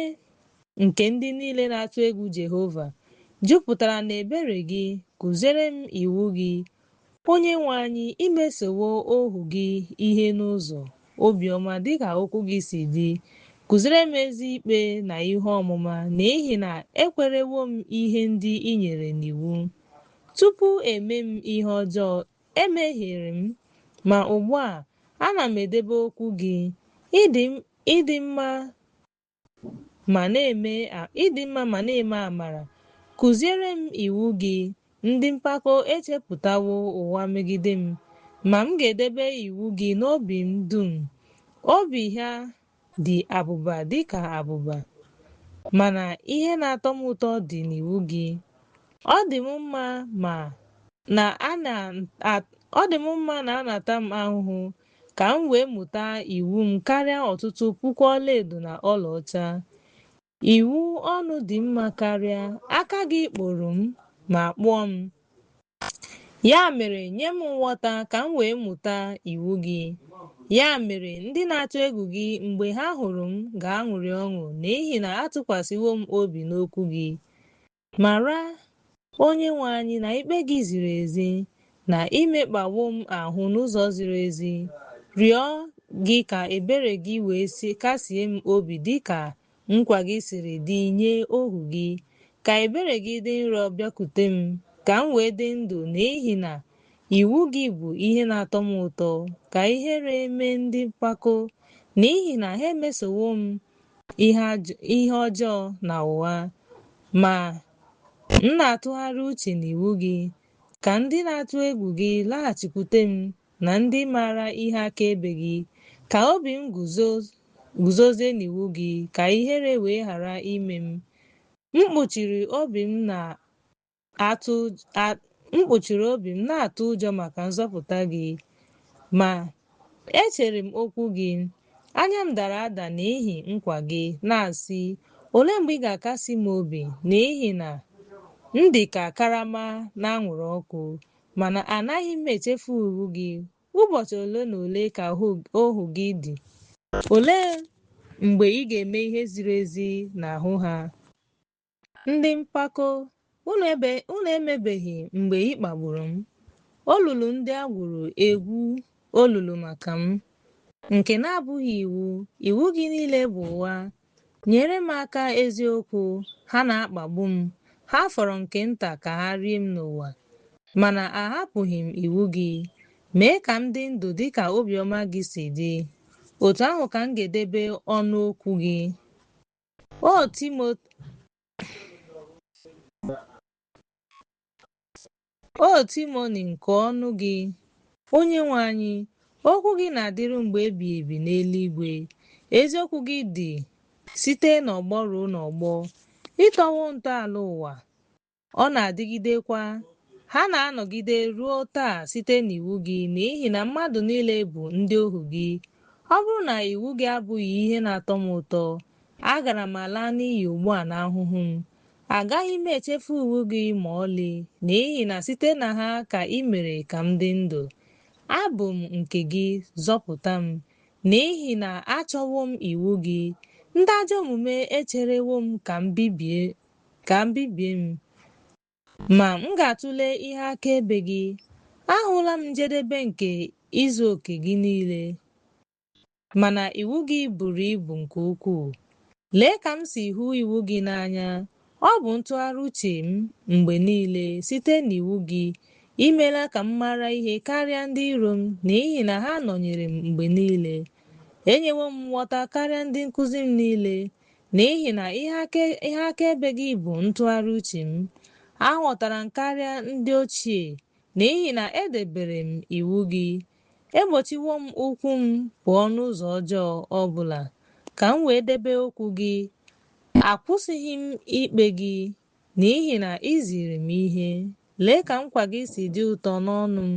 A: nke ndị niile na-atụ egwu Jehova, jupụtara n'ebere gị, kụziere m iwu gị. Onyenwe anyị, imesowo ohu gị ihe n'ụzọ obiọma dịka okwu gị si dị. Kụziere m ezi ikpe na ihe ọmụma, n'ihi na ekwerewo m ihe ndị i nyere n'iwu. Tupu eme m ihe ọjọọ, emehiere m, ma ugbu a ana m edebe okwu gị. Ịdị mma ma na-eme amara. Kụziere m iwu gị. Ndị mpako echepụtawo ụgha megide m, ma m ga-edebe iwu gị n'obi m dum. Obi ha dị abụba dịka abụba, mana ihe na-atọ m ụtọ dị n'iwu gị. Ọ dị m mma na-anata m ahụhụ, ka m wee mụta iwu m karịa ọtụtụ puku ọlaedo na ọlaọcha. Iwu ọnụ dị mma karịa. Aka gị kpụrụ m ma kpụọ m. Ya mere, nye m nghọta ka m wee mụta iwu gị. Ya mere, ndị na-atụ egwu gị mgbe ha hụrụ m ga-aṅụrị ọṅụ, n'ihi na atụkwasịwo m obi n'okwu gị. Mara, Onyenwe anyị, na ikpe gị ziri ezi, na imekpawo m ahụ n'ụzọ ziri ezi. Rịọ gị ka ebere gị wee kasie m obi dịka nkwa gị siri dị nye ohu gị. Ka ebere gị dị nro bịakwute m, ka m wee dị ndụ, n'ihi na iwu gị bụ ihe na-atọ m ụtọ. Ka ihere mee ndị mpako, n'ihi na ha emesowo m ihe ọjọọ na ụgha. Ma m na-atụgharị uche n'iwu gị. Ka ndị na-atụ egwu gị laghachikwute m, na ndị maara ihe akaebe gị. Ka obi m guzozie n'iwu gị, ka ihere wee ghara ime m. M kpuchiri obi m na-atụ ụjọ maka nzọpụta gị, ma echere m okwu gị. Anya m dara ada n'ihi nkwa gị, na-asị, olee mgbe ị ga-akasi m obi? N'ihi na m dị ka karama na-anwụrụ ọkụ, mana anaghị m echefu iwu gị. Ụbọchị ole na ole ka ohu gị dị. Olee mgbe ị ga-eme ihe ziri ezi n'ahụ ha? Ndị mpako, unu emebeghị mgbe ị kpagburu m. Olulu ndị a gwuru egwu olulu maka m, nke na-abụghị iwu. Iwu gị niile bụ ụgha. Nyere m aka eziokwu. Ha na-akpagbu m. Ha fọrọ nke nta ka ha rie m n'ụwa, mana ahapụghị m iwu gị. Mee ka m dị ndụ dịka obiọma gị si dị. Otu ahụ ka m ga-edebe ọnụ okwu gị. O Timoni nke ọnụ gị, Onyenwe anyị, okwu gị na-adịru mgbe ebighị ebi n'eluigwe. Eziokwu gị dị site n'ọgbọ ruo n'ọgbọ. Ịtọwo ntọala ụwa, ọ na-adịgidekwa. Ha na-anọgide ruo taa site n'iwu gị, n'ihi na mmadụ niile bụ ndị ohu gị. Ọ bụrụ na iwu gị abụghị ihe na-atọ m ụtọ, agara m ala n'iyi ugbu a n'ahụhụ m. Agaghị m echefu iwu gị ma ọlị, n'ihi na site na ha ka ị mere ka m dị ndụ. abụ m nke gị, zọpụta m, n'ihi na achọwo m iwu gị. Ndị ajọ omume echerewo m ka m bibie m, ma m ga-atụle ihe akaebe gị. Ahụla m njedebe nke izu oke gị niile, mana iwu gị buru ibu nke ukwuu. Lee ka m si hụ iwu gị n'anya. Ọ bụ ntụgharị uche m mgbe niile site n'iwu gị. Imela ka m mara ihe karịa ndị iro m, n'ihi na ha nọnyere m mgbe niile. Enyewo m nghọta karịa ndị nkụzi m niile, n'ihi na ihe akaebe gị bụ ntụgharị uche m. Aghọtara m karịa ndị ochie, n'ihi na edebere m iwu gị. Egbochiwo m ụkwụ m pụọ n'ụzọ ọjọọ ọbụla, ka m wee debe okwu gị. Akwụsịghị m ikpe gị, n'ihi na ị ziri m ihe. Lee ka nkwa gị si dị ụtọ n'ọnụ m,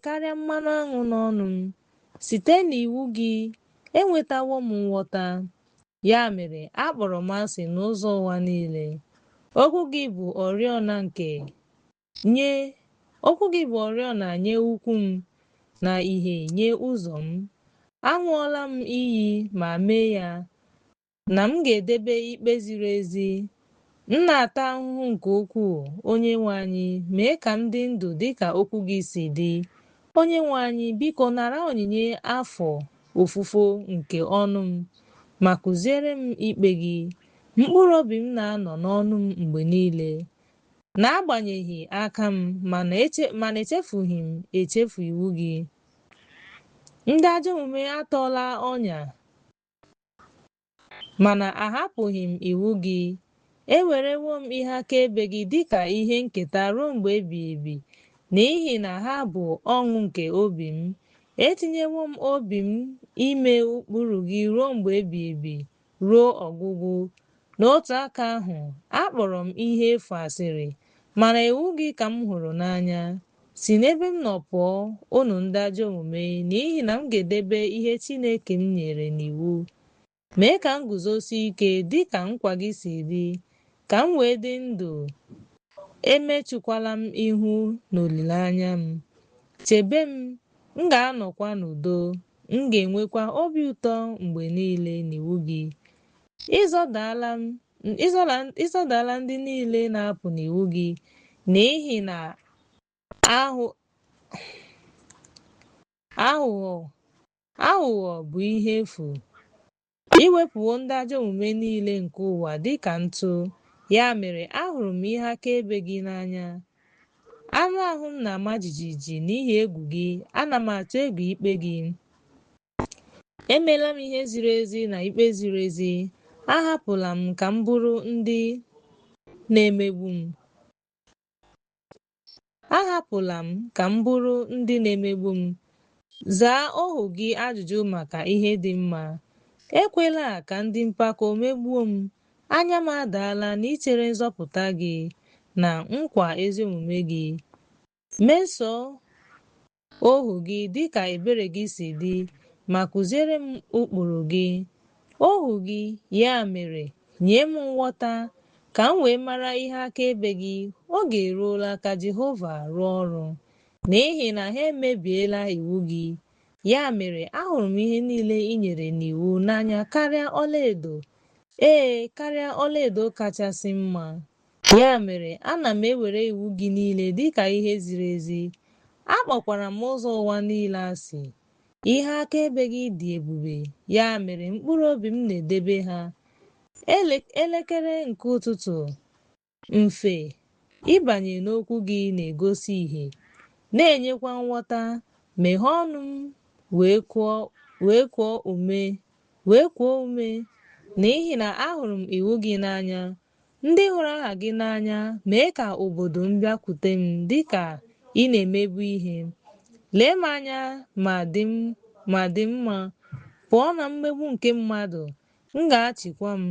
A: karịa mmanụ aṅụ n'ọnụ m. Site n'iwu gị enwetawo m nghọta, ya mere akpọrọ m asị n'ụzọ ụwa niile. Okwu gị bụ oriọna nye ụkwụ m, na ìhè nye ụzọ m. Aṅụọla m iyi ma mee ya, na m ga-edebe ikpe ziri ezi. M na-ata ahụhụ nke ukwuu, Onyenwe anyị, mee ka m dị ndụ dịka okwu gị si dị. Onyenwe anyị, biko nara onyinye afọ ofufo nke ọnụ m, ma kụziere m ikpe gị. Mkpụrụ obi m na-anọ n'ọnụ m mgbe niile, n'agbanyeghị aka m, mana echefughị m echefu iwu gị. Ndị ajọ omume atọọla ọnya, mana ahapụghị m iwu gị. Ewerewo m ihe akaebe gị dịka ihe nketa ruo mgbe ebighị ebi, n'ihi na ha bụ ọṅụ nke obi m. Etinyewo m obi m ime ụkpụrụ gị ruo mgbe ebighị ebi, ruo ọgwụgwụ. N'otu aka ahụ, akpọrọ m ihe efu asịrị, mana iwu gị ka m hụrụ n'anya. Si n'ebe m nọ pụọ, unu ndị ajọ omume, n'ihi na m ga-edebe ihe Chineke m nyere n'iwu. Mee ka m guzosie ike dịka nkwa gị si dị, ka m wee dị ndụ. Emechukwala m ihu n'olileanya m. Chebe m ga-anọkwa n'udo. M ga-enwekwa obi ụtọ mgbe niile n'iwu gị. Ịzọdala ndị niile na-apụ n'iwu gị, n'ihi na aghụghọ bụ ihe efu. Iwepụwo ndị ajọ omume niile nke ụwa dịka ntụ. Ya mere ahụrụ m ihe akaebe gị n'anya. Anụ ahụ m na-ama jijiji n'ihi egwu gị. Ana m atụ egwu ikpe gị. Emeela m ihe ziri ezi na ikpe ziri ezi. Ahapụla m ka m bụrụ ndị na-emegbu m. Zaa ohu gị ajụjụ maka ihe dị mma. Ekwela ka ndị mpako megbuo m. Anya m adaala n'ichere nzọpụta gị na nkwa ezi omume gị. Mesoo ohu gị dịka ebere gị si dị, ma kụziere m ụkpụrụ gị. Ohu gị, ya mere, nye m nghọta, ka m wee mara ihe akaebe gị. Oge eruola ka Jehova rụọ ọrụ, n'ihi na ha emebiela iwu gị. Ya mere ahụrụ m ihe niile i nyere n'iwu n'anya karịa ọlaedo, karịa ọlaedo kachasị mma. Ya mere ana m ewere iwu gị niile dịka ihe ziri ezi. Akpọkwara m ụzọ ụwa niile asị. Ihe akaebe gị dị ebube, ya mere mkpụrụ obi m na-edebe ha. Elekere nke ụtụtụ, mfe ịbanye n'okwu gị na-egosi ìhè, na-enyekwa nghọta. Meghee ọnụ m wee kuo ume, n'ihi na ahụrụ m iwu gị n'anya. Ndị hụrụ aha gị n'anya, mee ka obodo m bịakwute m dịka ị na-emebu ihe. Lee m anya ma dị mma, pụọ na mmegbu nke mmadụ. M ga-achịkwa m.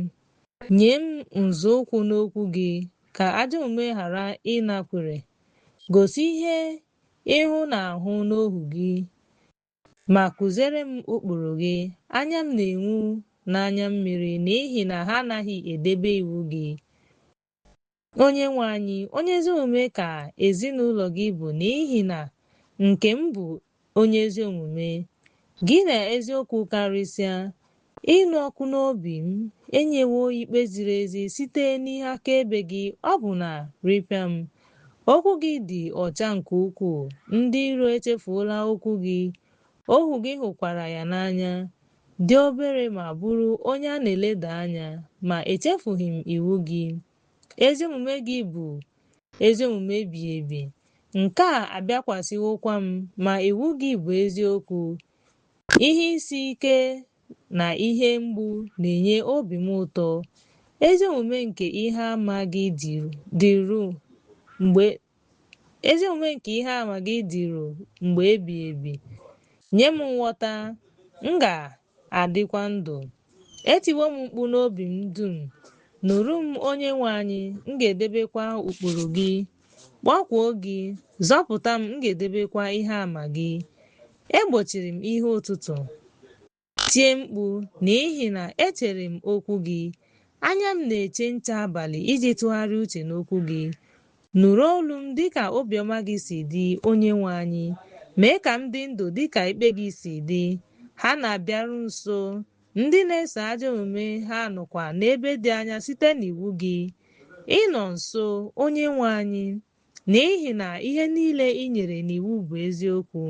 A: Nye m nzọụkwụ n'okwu gị, ka ajọ omume ghara ịnakwere. Gosi ihe ịhụ na-ahụ n'ohu gị, ma kụziere m ụkpụrụ gị. Anya m na-enwu n'anya mmiri, n'ihi na ha anaghị edebe iwu gị. Onyenwe anyị, onye ezi omume ka ezinụlọ gị bụ, n'ihi na nke m bụ onye ezi omume, gị na eziokwu karịsịa. Ịnụ ọkụ n'obi m enyewo ikpe ziri ezi site n'ihe akaebe gị, ọ bụ na rịpịa m. Okwu gị dị ọcha nke ukwuu, ndị iro echefuola okwu gị. Ohu gị hụkwara ya n'anya, dị obere ma bụrụ onye a na-eleda anya, ma echefughị m iwu gị. Ezi omume gị bụ ezi omume ebighị ebi, nke a abịakwasịwokwa m, ma iwu gị bụ eziokwu. Ihe isi ike na ihe mgbu na-enye obi m ụtọ. Ezi omume nke ihe ama gị dịru mgbe ebighị ebi. Nye m nghọta, m ga-adịkwa ndụ. Etiwo m mkpu n'obi m dum, nụrụ m onye nwe anyị, m ga-edebekwa ụkpụrụ gị. Gbakwuo gị, zọpụta m, m ga-edebekwa ihe ama gị. Egbochiri m ihe ụtụtụ, tie mkpu n'ihi na echere m okwu gị. Anya m na-eche nche abalị iji tụgharịa uche n'okwu gị. Nụrụ olu m dịka obiọma gị si dị, onye nwe anyị. Mee ka m dị ndụ dịka ikpe gị si dị. Ha na-abịaru nso, ndị na-eso ajọ omume ha nọkwa n'ebe dị anya site n'iwu gị. Ị nọ nso, onye nwe anyị, n'ihi na ihe niile i nyere n'iwu bụ eziokwu.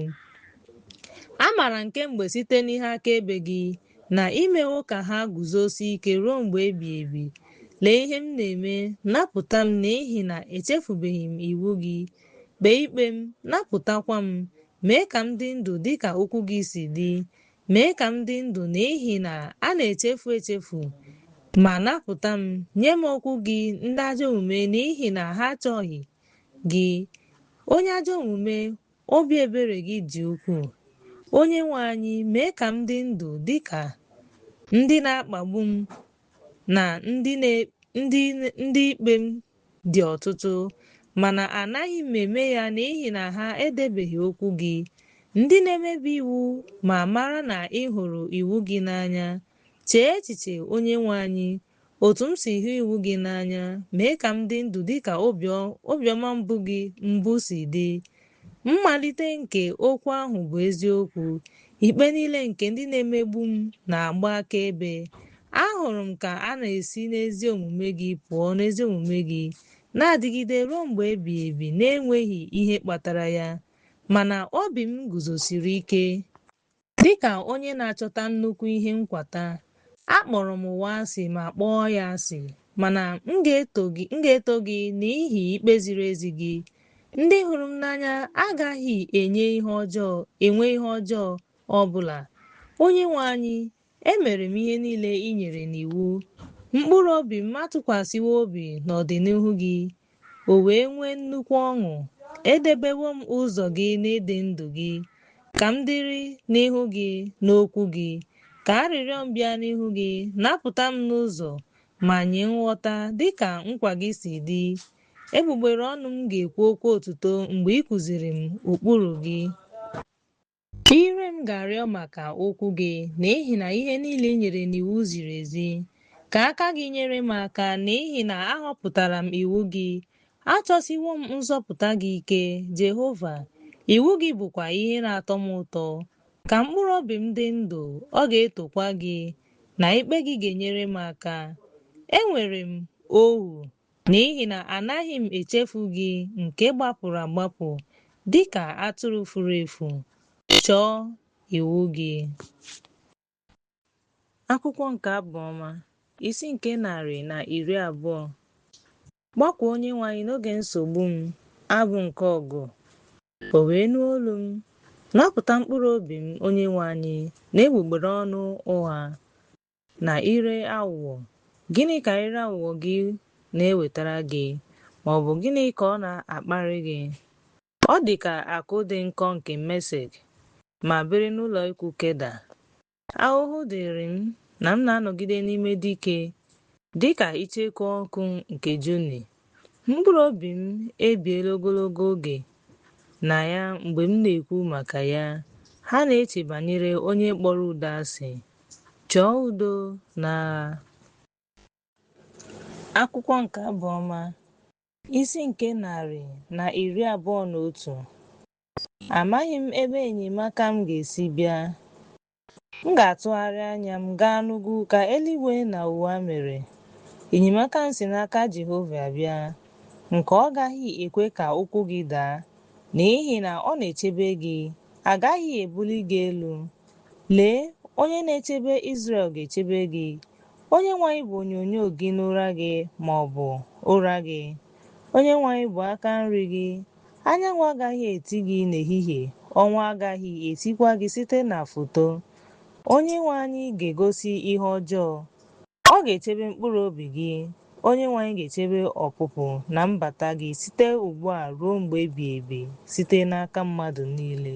A: Amara m kemgbe site n'ihe akaebe gị na imewo ka ha guzosie ike ruo mgbe ebighị ebi. Lee ihe m na-eme, napụta m n'ihi na echefubeghị m iwu gị. Kpee ikpe m, napụtakwa m. Mee ka m dị ndụ dịka okwu gị si dị. Mee ka m dị ndụ n'ihi na a na-echefu echefu, ma napụta m. Nye m okwu gị ndị ajọ omume n'ihi na ha achọghị gị. Onye ajọ omume, obi ebere gị dị ukwuu. Onye nwe anyị, mee ka m dị ndụ dịka ndị na-akpagbu m, na ndị ikpe m dị ọtụtụ, mana anaghị m eme ya n'ihi na ha edebeghị okwu gị. Ndị na-emebi iwu ma mara na ị hụrụ iwu gị n'anya. Chee echiche, onye nwe anyị, otu m si hụ iwu gị n'anya. Mee ka m dị ndụ dịka obiọma mbụ si dị. Mmalite nke okwu ahụ bụ eziokwu. Ikpe niile nke ndị na-emegbu m na-agba akaebe. Ahụrụ m ka a na-esi n'ezi omume gị pụọ n'ezi omume gị, na-adịgide ruo mgbe ebighị ebi na-enweghị ihe kpatara ya. Mana obi m guzosiri ike dịka onye na-achọta nnukwu ihe nkwata. Akpọrọ m ụwa asị ma kpọọ ya asị, mana m ga-eto gị n'ihi ikpe ziri ezi gị. Ndị hụrụ m n'anya agaghị enwe ihe ọjọọ ọ bụla. Onye nwe anyị, emere m ihe niile i nyere n'iwu. Mkpụrụ obi m atụkwasịwo obi n'ọdịnihu gị, o wee nwee nnukwu ọṅụ. Edebewo m ụzọ gị n'ịdị ndụ gị. Ka m dịrị n'ihu gị n'okwu gị. Ka arịrịọ m bịa n'ihu gị. Napụta m n'ụzọ ma nye nghọta dịka nkwa gị si dị. Egbugbere ọnụ m ga-ekwu okwu otuto mgbe ị kụziri m ụkpụrụ gị. Ire m ga-arịọ maka okwu gị n'ihi na ihe niile i nyere n'iwu ziri ezi. Ka aka gị nyere m aka n'ihi na ahọpụtara m iwu gị. Achọsiwo m nzọpụta gị ike, Jehova. Iwu gị bụkwa ihe na-atọ m ụtọ. Ka mkpụrụ obi m dị ndụ, ọ ga-etokwa gị, na ikpe gị ga-enyere m aka. Enwere m ohu n'ihi na anaghị m echefu gị nke gbapụrụ agbapụ dịka atụrụ furu efu. Chọọ iwu gị. Akwụkwọ nke Abụ Ọma, isi nke 120. Gbakwa onye nwe anyị n'oge nsogbu m, abụ nke ọgụ. O wee nụ olu m, napụta mkpụrụ obi m, onye nwe anyị, na egbugbere ọnụ ụgha na ire aghụghọ. Gịnị ka ire aghụghọ gị na-ewetara gị, ma ọ bụ gịnị ka ọ na-akparị gị? Ọ dị ka akụ dị nkọ nke Mesek, ma biri n'ụlọ ikwu Keda. Ahụhụ dịrị m na m na-anọgide n'ime dike, dịka icheku ọkụ nke Juni. Mkpụrụ obi m ebiela ogologo oge na ya mgbe m na-ekwu maka ya. Ha na-eche banyere onye kpọrọ udo asị. Chọọ udo n'agha. Akwụkwọ nke Abụ Ọma, isi nke 121. Amaghị m ebe enyemaka m ga-esi bịa. M ga-atụgharị anya m gaa n'ugwu ka eluigwe na ụwa mere. Enyemaka m si n'aka Jehova bịa, nke ọ gaghị ekwe ka ụkwụ gị daa, n'ihi na ọ na-echebe gị, agaghị ebuli gị elu. Lee, onye na-echebe Izrel ga-echebe gị. Onyenwe anyị bụ onyinyo gị n'ụra gị ma ọ bụ ụra gị. Onyenwe anyị bụ aka nri gị. Anyanwụ agaghị eti gị n'ehihie, ọnwa agaghị etikwa gị site na foto. Onyenwe anyị ga-egosi ihe ọjọọ. Ọ ga-echebe mkpụrụ obi gị. Onyenwe anyị ga-echebe ọpụpụ na mbata gị site ugbu a ruo mgbe ebighị ebi, site n'aka mmadụ niile.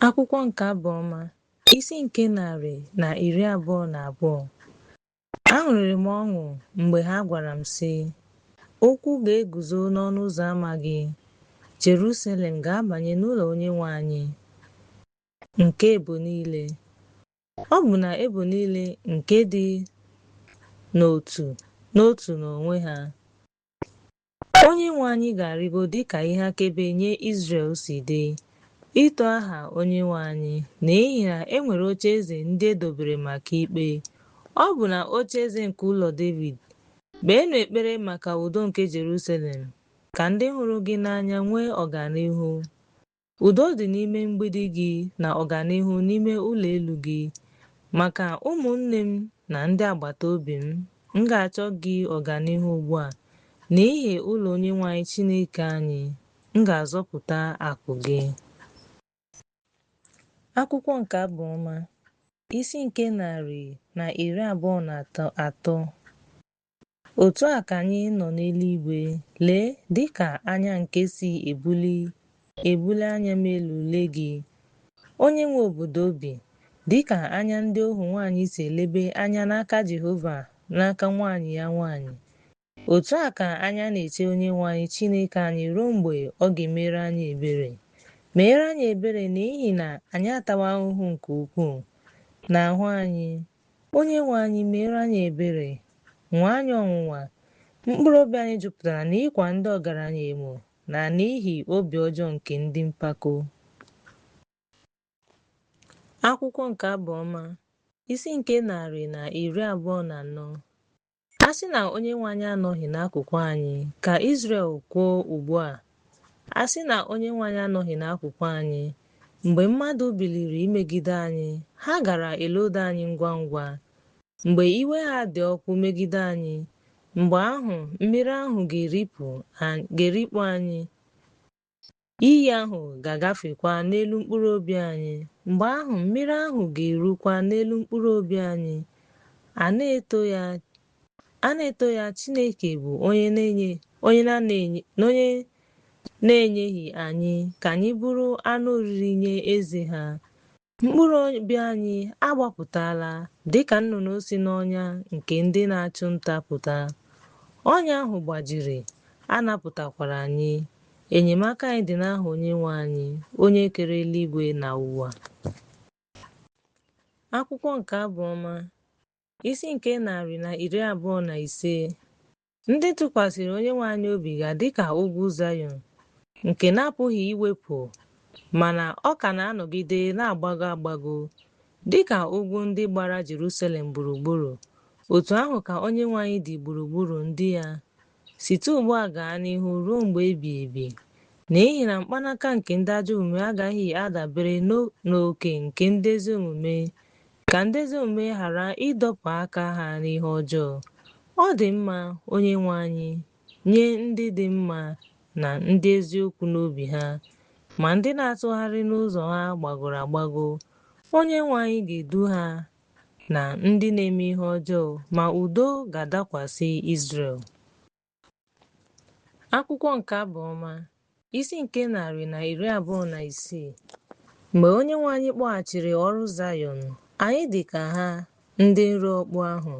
A: Akwụkwọ nke Abụ Ọma, isi nke 122. Aṅụrịrị m ọṅụ mgbe ha gwara m sị, okwu ga-eguzo n'ọnụ ụzọ ámá gị. Jerusalem ga-abanye n'ụlọ Onyenwe anyị nke ebo niile. Ọ bụ na ebo niile nke dị n'otu n'onwe ha. Onyenwe anyị ga-arịgo dịka ihe akaebe nye Izrel si dị, ito aha Onyenwe anyị, n'ihi na e nwere ocheeze ndị edobere maka ikpe. Ọ bụ na ocheeze nke ụlọ David. Kpeenụ ekpere maka udo nke Jerusalem, ka ndị hụrụ gị n'anya nwee ọganihu. Udo dị n'ime mgbidi gị na ọganihu n'ime ụlọ elu gị. Maka ụmụnne m na ndị agbata obi m ga-achọ gị ọganihu ugbu a. N'ihi ụlọ Onyenwe anyị Chineke anyị, m ga-azọpụta akụ gị. Akwụkwọ nke Abụ Ọma, isi nke 123. Otu a ka anyị nọ n'eluigwe, lee, dịka anya nke si ebuli anya m elu lee gị, onye nwe obodo obi, dịka anya ndị ohu nwanyị si elebe anya n'aka Jehova n'aka nwanyị ya nwanyị. Otu a ka anya na-eche Onyenwe anyị Chineke anyị ruo mgbe ọ ga-emere anyị ebere. Meere anyị ebere n'ihi na anyị atawa ahụhụ nke ukwuu n'ahụ anyị. Onyenwe anyị, meere anyị ebere. Nwee anyị ọnwụnwa. Mkpụrụ obi anyị jupụtara n'ịkwa ndị ọgaranya emo na n'ihi obi ọjọọ nke ndị mpako. Akwụkwọ nke Abụ Ọma, isi nke 124. A sị na Onyenwe anyị anọghị n'akụkụ anyị, ka Izrel kwuo ugbu a. A sị na Onyenwe anyị anọghị n'akụkụ anyị, mgbe mmadụ biliri imegide anyị, ha gara eloda anyị ngwa ngwa. Mgbe iwe ha dị ọkụ megide anyị, mgbe ahụ mmiri ahụ ga-erikpu anyị. Iyi ahụ ga-agafekwa n'elu mkpụrụ obi anyị. Mgbe ahụ mmiri ahụ ga-erukwa n'elu mkpụrụ obi anyị. A na-eto ya Chineke bụ onye na-enyeghị anyị ka anyị bụrụ anụ oriri nye eze ha. Mkpụrụ obi anyị agbapụtala dịka nnụnụ si n'ọnya nke ndị na-achụ nta pụta. Ọnya ahụ gbajiri, a napụtakwara anyị. Enyemaka anyị dị n'aha Onyenwe anyị, onye kere eluigwe na ụwa. Akwụkwọ nke Abụ Ọma, isi nke 125. Ndị tụkwasịrị Onyenwe anyị obi ga-adị ka ugwu Zayọn, nke na-apụghị iwepụ, mana ọ ka na-anọgide na-agbago agbago, dịka ugwu ndị gbara Jerusalem gburugburu. Otu ahụ ka Onyenwe anyị dị gburugburu ndị ya, site ugbu a gaa n'ihu ruo mgbe ebighị ebi. N'ihi na mkpanaka nke ndị ajọ omume agaghị adabere n'oke nke ndị ezi omume, ka ndị ezi omume ghara ịdọpụ aka ha n'ihe ọjọọ. Ọ dị mma, Onyenwe anyị, nye ndị dị mma na ndị eziokwu n'obi ha, ma ndị na-atụgharị n'ụzọ ha gbagọrọ agbago. Onyenwe anyị ga-edu ha na ndị na-eme ihe ọjọọ, ma udo ga-adakwasị Izrel. Akwụkwọ nke Abụ Ọma, isi nke 126. Mgbe Onyenwe anyị kpọghachiri ọrụ Zayọn, anyị dị ka ha, ndị nro ọkpụ ahụ.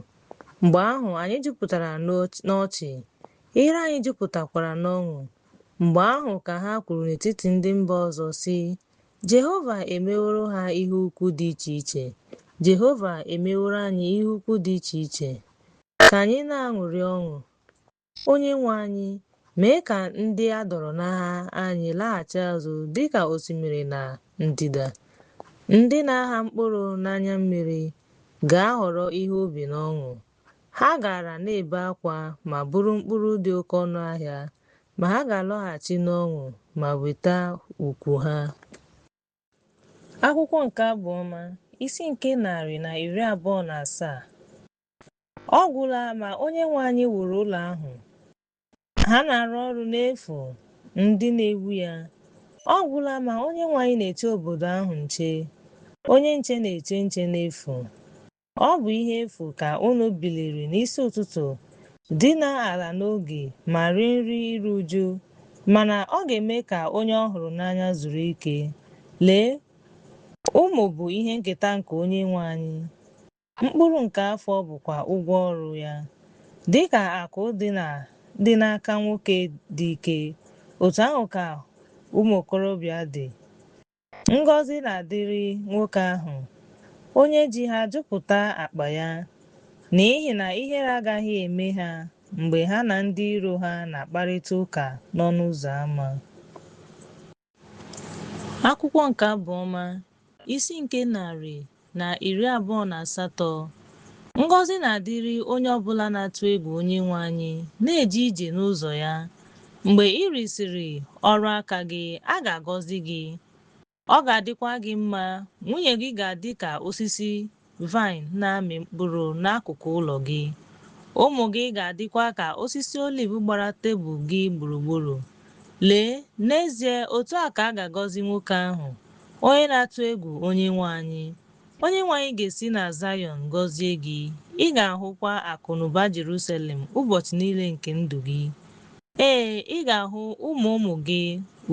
A: Mgbe ahụ anyị jupụtara n'ọchị, ire anyị jupụtakwara n'ọṅụ. Mgbe ahụ ka ha kwuru n'etiti ndị mba ọzọ sị, Jehova emeworo ha ihe ukwu dị iche iche. Jehova emeworo anyị ihe ukwu dị iche iche. Ka anyị na-aṅụrị ọṅụ. Onyenwe anyị, mee ka ndị a dọrọ n'agha anyị laghachi azụ dịka osimiri na ndịda. Ndị na-agha mkpụrụ n'anya mmiri ga-aghọrọ ihe ubi n'ọṅụ. Ha gaara na-ebe akwa ma buru mkpụrụ dị oke ọnụ ahịa, ma ha ga-alọghachi n'ọṅụ ma weta ukwu ha. Akwụkwọ nke Abụ Ọma, isi nke 127. Ọ gwụla ma Onyenwe anyị wuru ụlọ ahụ. Ha na-arụ ọrụ n'efu, ndị na-ewu ya. Ọ gwụla ma Onyenwe anyị na-eche obodo ahụ nche. Onye nche na-eche nche n'efu. Ọ bụ ihe efu ka unu biliri n'isi ụtụtụ, dina ala n'oge ma rie nri iru uju, mana ọ ga-eme ka onye ọ hụrụ n'anya zuru ike. Lee, ụmụ bụ ihe nketa nke Onyenwe anyị. Mkpụrụ nke afọ bụkwa ụgwọ ọrụ ya. Dịka akụ dị n'aka nwoke dị ike, otu ahụ ka ụmụ okorobịa dị. Ngọzi na-adịrị nwoke ahụ onye ji ha jupụta akpa ya, n'ihi na ihere agaghị eme ha mgbe ha na ndị iro ha na-akparịta ụka n'ọnụ ụzọ ámá. Akwụkwọ nke Abụ Ọma, isi nke 128. Ngọzi na-adịrị onye ọbụla na-atụ egwu Onyenwe anyị, na-eje ije n'ụzọ ya. Mgbe ị rụsịrị ọrụ aka gị, a ga-agọzi gị. Ọ ga-adịkwa gị mma. Nwunye gị ga-adị ka osisi vaịn na-amị mkpụrụ n'akụkụ ụlọ gị. Ụmụ gị ga-adịkwa ka osisi oliv gbara tebụl gị gburugburu. Lee, n'ezie, otu a ka a ga-agọzi nwoke ahụ onye na-atụ egwu Onyenwe anyị. Onyenwe anyị ga-esi na Zayọn gọzie gị. Ị ga-ahụkwa akụnụba Jerusalem ụbọchị niile nke ndụ gị. Ee, ị ga-ahụ ụmụ ụmụ gị.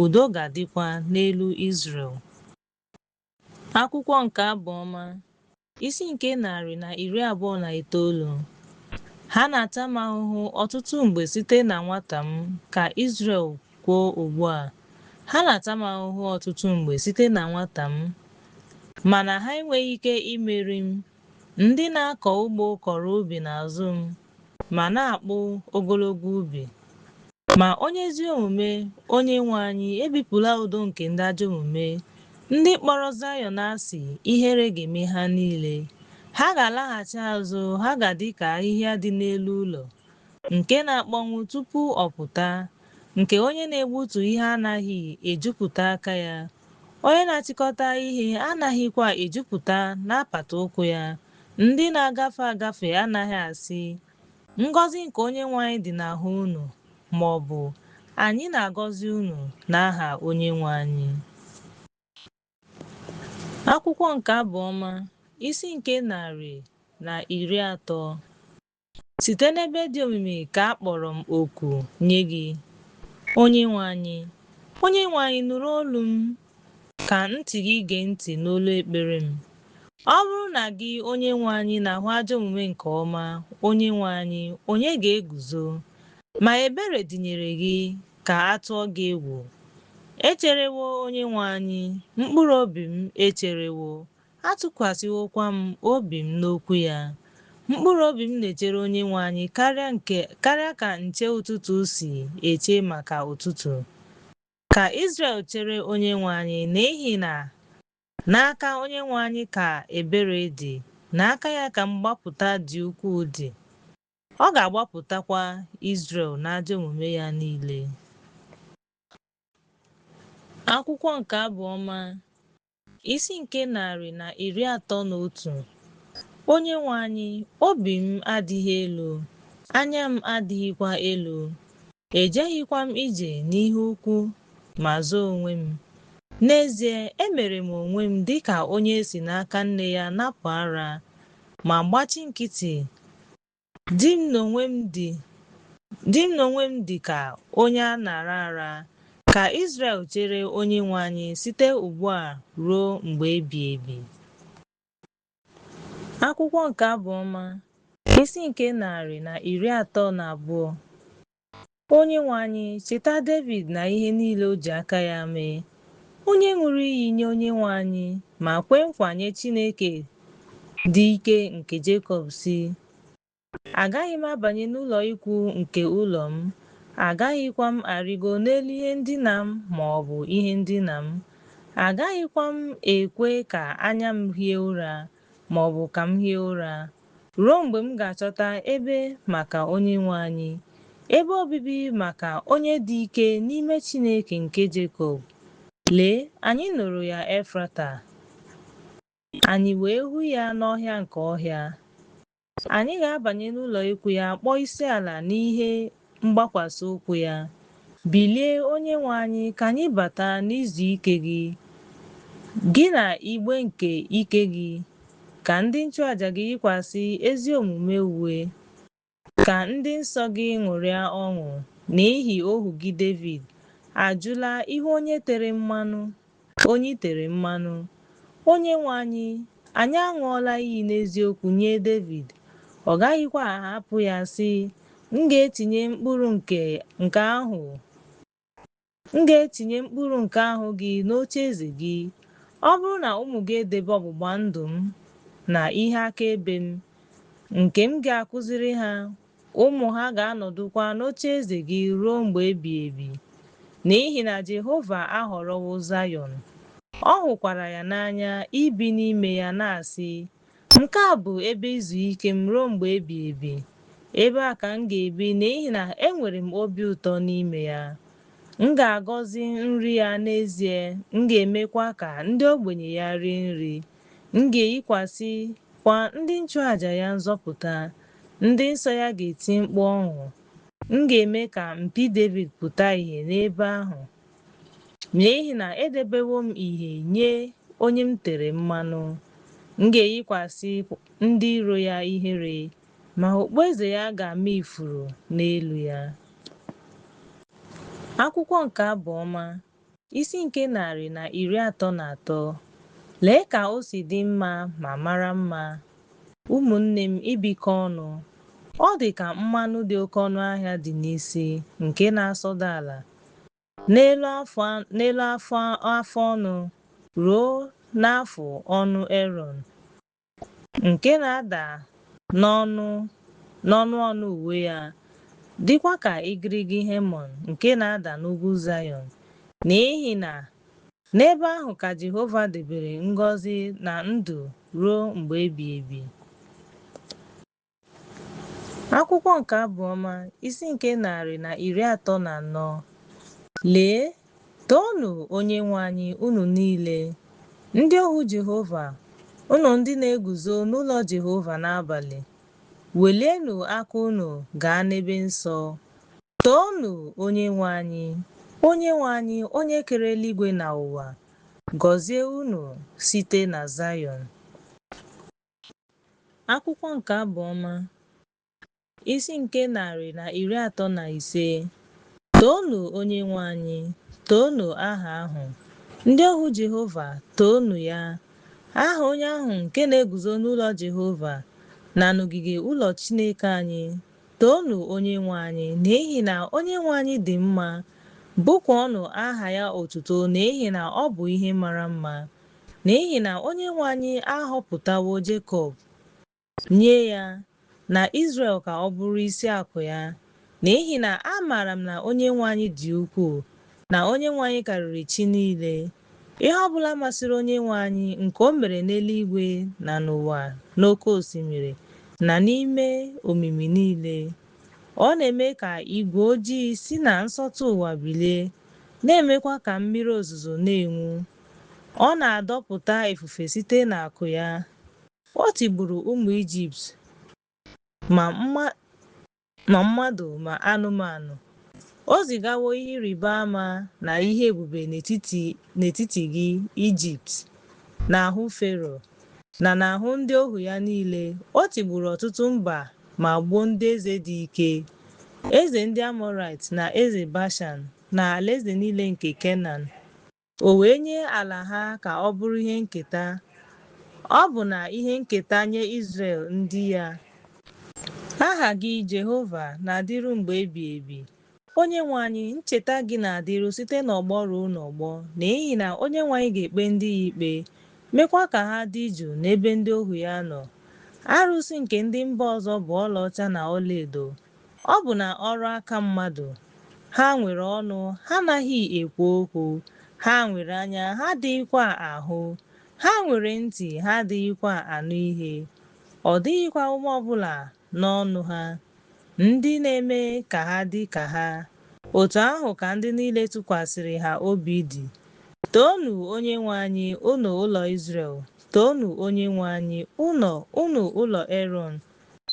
A: Udo ga-adịkwa n'elu Izrel. Akwụkwọ nke Abụ Ọma, isi nke 129. Ha na-ata m ahụhụ ọtụtụ mgbe site na nwata m, ka Izrel kwuo ugbu a. Ha na-ata m ahụhụ ọtụtụ mgbe site na nwata m, mana ha enweghị ike imeri m. Ndị na-akọ ugbo kọrọ ubi n'azụ m, ma na-akpụ ogologo ubi. Ma onye ezi omume, Onyenwe anyị, ebipụla udo nke ndị ajọ omume. Ndị kpọrọ Zayọn asị, ihere ga-eme ha niile. Ha ga-alaghachi azụ, ha ga-adị ka ahịhịa dị n'elu ụlọ, nke na-akpọnwụ tupu ọ pụta, nke onye na-egbutu ihe anaghị ejupụta aka ya. Onye na-achịkọta ihe anaghịkwa ejupụta n'apata ụkwụ ya. Ndị na-agafe agafe anaghị asị, ngọzi nke Onyenwe anyị dị n'ahụ unu, ma ọ bụ anyị na-agọzi unu n'aha Onyenwe anyị. Akwụkwọ nke Abụ Ọma, isi nke 130. Site n'ebe dị omimi ka a kpọrọ m oku nye gị, Onyenwe anyị. Onyenwe anyị, nụrụ olu m, ka ntị gị gee ntị n'olu ekpere m. Ọ bụrụ na gị, Onyenwe anyị, na-ahụ ajọ omume nke ọma, Onyenwe anyị, onye ga-eguzo? Ma ebere dịnyere gị ka a tụọ gị egwu. Echerewo Onyenwe anyị, mkpụrụ obi m echerewo. Atụkwasịwokwa m obi m n'okwu ya. Mkpụrụ obi m na-echere Onyenwe anyị karịa ka nche ụtụtụ si eche maka ụtụtụ. Ka Izrel chere Onyenwe anyị, n'ihi na n'aka Onyenwe anyị ka ebere dị, n'aka ya ka mgbapụta dị ukwuu dị. Ọ ga-agbapụtakwa Izrel n'ajọ omume ya niile. Akwụkwọ nke Abụ Ọma, isi nke 131. Onyenwe anyị, obi m adịghị elu, anya m adịghịkwa elu. Ejeghịkwa m ije n'ihe ukwu ma zoo onwe m. N'ezie, emere m onwe m dịka onye si n'aka nne ya napụ ara, ma gbachi nkịtị. Di m n'onwe m dị ka onye a na-ara ara. Ka Izrel chere Onyenwe anyị site ugbu a ruo mgbe ebighị ebi. Akwụkwọ nke Abụ Ọma, isi nke 132. Onyenwe anyị, cheta Devid na ihe niile o ji aka ya mee. Onye ṅụrụ iyi nye Onyenwe anyị, ma kwee nkwa nye Chineke dị ike nke Jekọb sị, agaghị m abanye n'ụlọ ikwu nke ụlọ m, Agaghịkwa m arịgo n'elu ihe ndina m ma ọ bụ ihe ndina m. Agaghịkwa m ekwe ka anya m hie ụra ma ọ bụ ka m hie ụra ruo mgbe m ga-achọta ebe maka Onyenwe anyị, ebe obibi maka onye dị ike n'ime Chineke nke Jekọb. Lee, anyị nụrụ ya Efrata, anyị wee hụ ya n'ọhịa nke ọhịa. Anyị ga-abanye n'ụlọ ikwu ya kpọọ isiala n'ihe mgbakwasị ụkwụ ya. Bilie, Onyenwe anyị, ka anyị bata n'izu ike gị, gị na igbe nke ike gị. Ka ndị nchụaja gị yikwasị ezi omume uwe, ka ndị nsọ gị ṅụrịa ọṅụ n'ihi ohu gị Devid ajụla ihe onye tere mmanụ. Onye i tere mmanụ, Onyenwe anyị, anyị aṅụọla iyi n'eziokwu nye Devid. Ọ gaghịkwa ahapụ ya sị, m ga-etinye mkpụrụ nke ahụ gị n'ocheeze gị. Ọ bụrụ na ụmụ gị edebe ọgbụgba ndụ m na ihe akaebe m nke m ga-akụziri ha, ụmụ ha ga-anọdụkwa n'ocheeze gị ruo mgbe ebighị ebi. N'ihi na Jehova ahọrọwo Zayọn, ọ hụkwara ya n'anya ibi n'ime ya, na-asị, nke a bụ ebe izu ike m ruo mgbe ebighị ebi. Ebe a ka m ga-ebi n'ihi na enwere m obi ụtọ n'ime ya. M ga-agọzi nri ya n'ezie, m ga-emekwa ka ndị ogbenye ya rie nri. M ga-eyikwasịkwa ndị nchụaja ya nzọpụta, ndị nsọ ya ga-eti mkpu ọṅụ. M ga-eme ka mpi Devid pụta ìhè n'ebe ahụ, n'ihi na edebewo m ìhè nye onye m tere mmanụ. M ga-eyikwasị ndị iro ya ihere, ma okpueze ya ga-ama ifuru n'elu ya. Akwụkwọ nke Abụ Ọma, isi nke 133. Lee ka o si dị mma ma mara mma, ụmụnne m, ibikọ ọnụ. Ọ dị ka mmanụ dị oke ọnụ ahịa dị n'isi, nke na-asọda ala n'elu afọ ọnụ ruo n'afụ ọnụ Erọn, nke na-ada n'ọnụ ọnụ uwe ya, dịkwa ka igirigi Hemon nke na-ada n'ugwu Zayọn. N'ihi na n'ebe ahụ ka Jehova debere ngọzi na ndụ ruo mgbe ebighị ebi. Akwụkwọ nke Abụ Ọma, isi nke 134. Lee, toonu Onyenwe anyị unu niile, ndị ohu Jehova, unu ndị na-eguzo n'ụlọ Jehova n'abalị. Welienụ aka unu gaa n'ebe nsọ. Toonu Onyenwe anyị, Onyenwe anyị, onye kere eluigwe na ụwa. Gọzie unu site na Zayọn. Akwụkwọ nke Abụ Ọma, isi nke 135. Toonu Onyenwe anyị, toonu aha ahụ. Ndị ohu Jehova, toonu ya. Aha onye ahụ nke na-eguzo n'ụlọ Jehova na n'ogige ụlọ Chineke anyị. Toonu Onyenwe anyị, n'ihi na Onyenwe anyị dị mma. Bụkuonụ aha ya otuto, n'ihi na ọ bụ ihe mara mma. N'ihi na Onyenwe anyị ahọpụtawo Jekọb, nye ya na Izrel ka ọ bụrụ isi akụ ya. N'ihi na amaara m na Onyenwe anyị dị ukwuu, na Onyenwe anyị karịrị chi niile. Ihe ọbụla masịrị Onyenwe anyị nke o mere n'eluigwe na n'ụwa, n'oké osimiri na n'ime omimi niile. Ọ na-eme ka igwe ojii si na nsọtụ ụwa bilie, na-emekwa ka mmiri ozuzo na-enwu. Ọ na-adọpụta ifufe site n'akụ ya. O tigburu ụmụ Ijipt, ma mmadụ ma anụmanụ. O zigawo ihe ịrịba ama na ihe ebube n'etiti gị, Ijipt, n'ahụ Fero na n'ahụ ndị ohu ya niile. O tigburu ọtụtụ mba ma gbuo ndị eze dị ike, eze ndị Amọrait na eze Bashan na alaeze niile nke Kenan. O wee nye ala ha ka ọ bụrụ ihe nketa. Ọ bụ na ihe nketa nye Izrel ndị ya. Aha gị, Jehova, na-adịru mgbe ebighị ebi. Onyenwe anyị, ncheta gị na-adịru site n'ọgbọ ruo n'ọgbọ, n'ihi na Onyenwe anyị ga-ekpe ndị ya ikpe, mekwa ka ha dị jụụ n'ebe ndị ohu ya nọ. Arụsị nke ndị mba ọzọ bụ ọlaọcha na ọlaedo. Ọ bụ na ọrụ aka mmadụ. ha nwere ọnụ, ha anaghị ekwu okwu, ha nwere anya, ha adịghịkwa ahụ, ha nwere ntị, ha adịghịkwa anụ ihe, ọ dịghịkwa ume ọbụla n'ọnụ ha. Ndị na-eme ka ha dị ka ha, otu ahụ ka ndị niile tụkwasịrị ha obi dị. Toonu Onyenwe anyị, unu ụlọ Izrel, toonu Onyenwe anyị, unu ụlọ Erọn,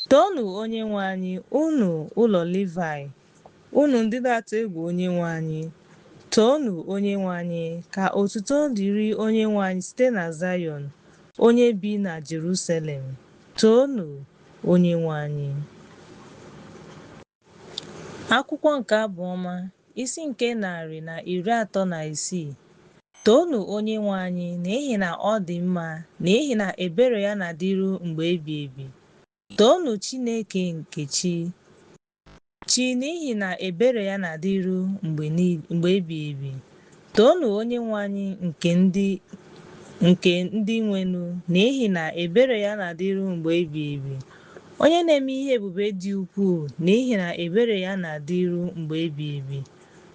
A: toonu Onyenwe anyị, unu ụlọ Livayị, unu ndị na-atụ egwu Onyenwe anyị. Toonu Onyenwe anyị, ka otuto dịrị Onyenwe anyị site na Zayọn, onye bi na Jerusalem. Toonu Onyenwe anyị. Akwụkwọ nke Abụ Ọma, isi nke 136. Toonu Onyenwe anyị, n'ihi na ọ dị mma, n'ihi na ebere ya na-adịru mgbe ebi ebi. Toonu Chineke nke chi, n'ihi na ebere ya na-adịru mgbe ebi ebi. Toonu Onyenwe anyị nke ndị nwenu, n'ihi na ebere ya na-adịru mgbe ebi ebi. Onye na-eme ihe ebube dị ukwuu, n'ihi na ebere ya na-adịru mgbe ebi ebi.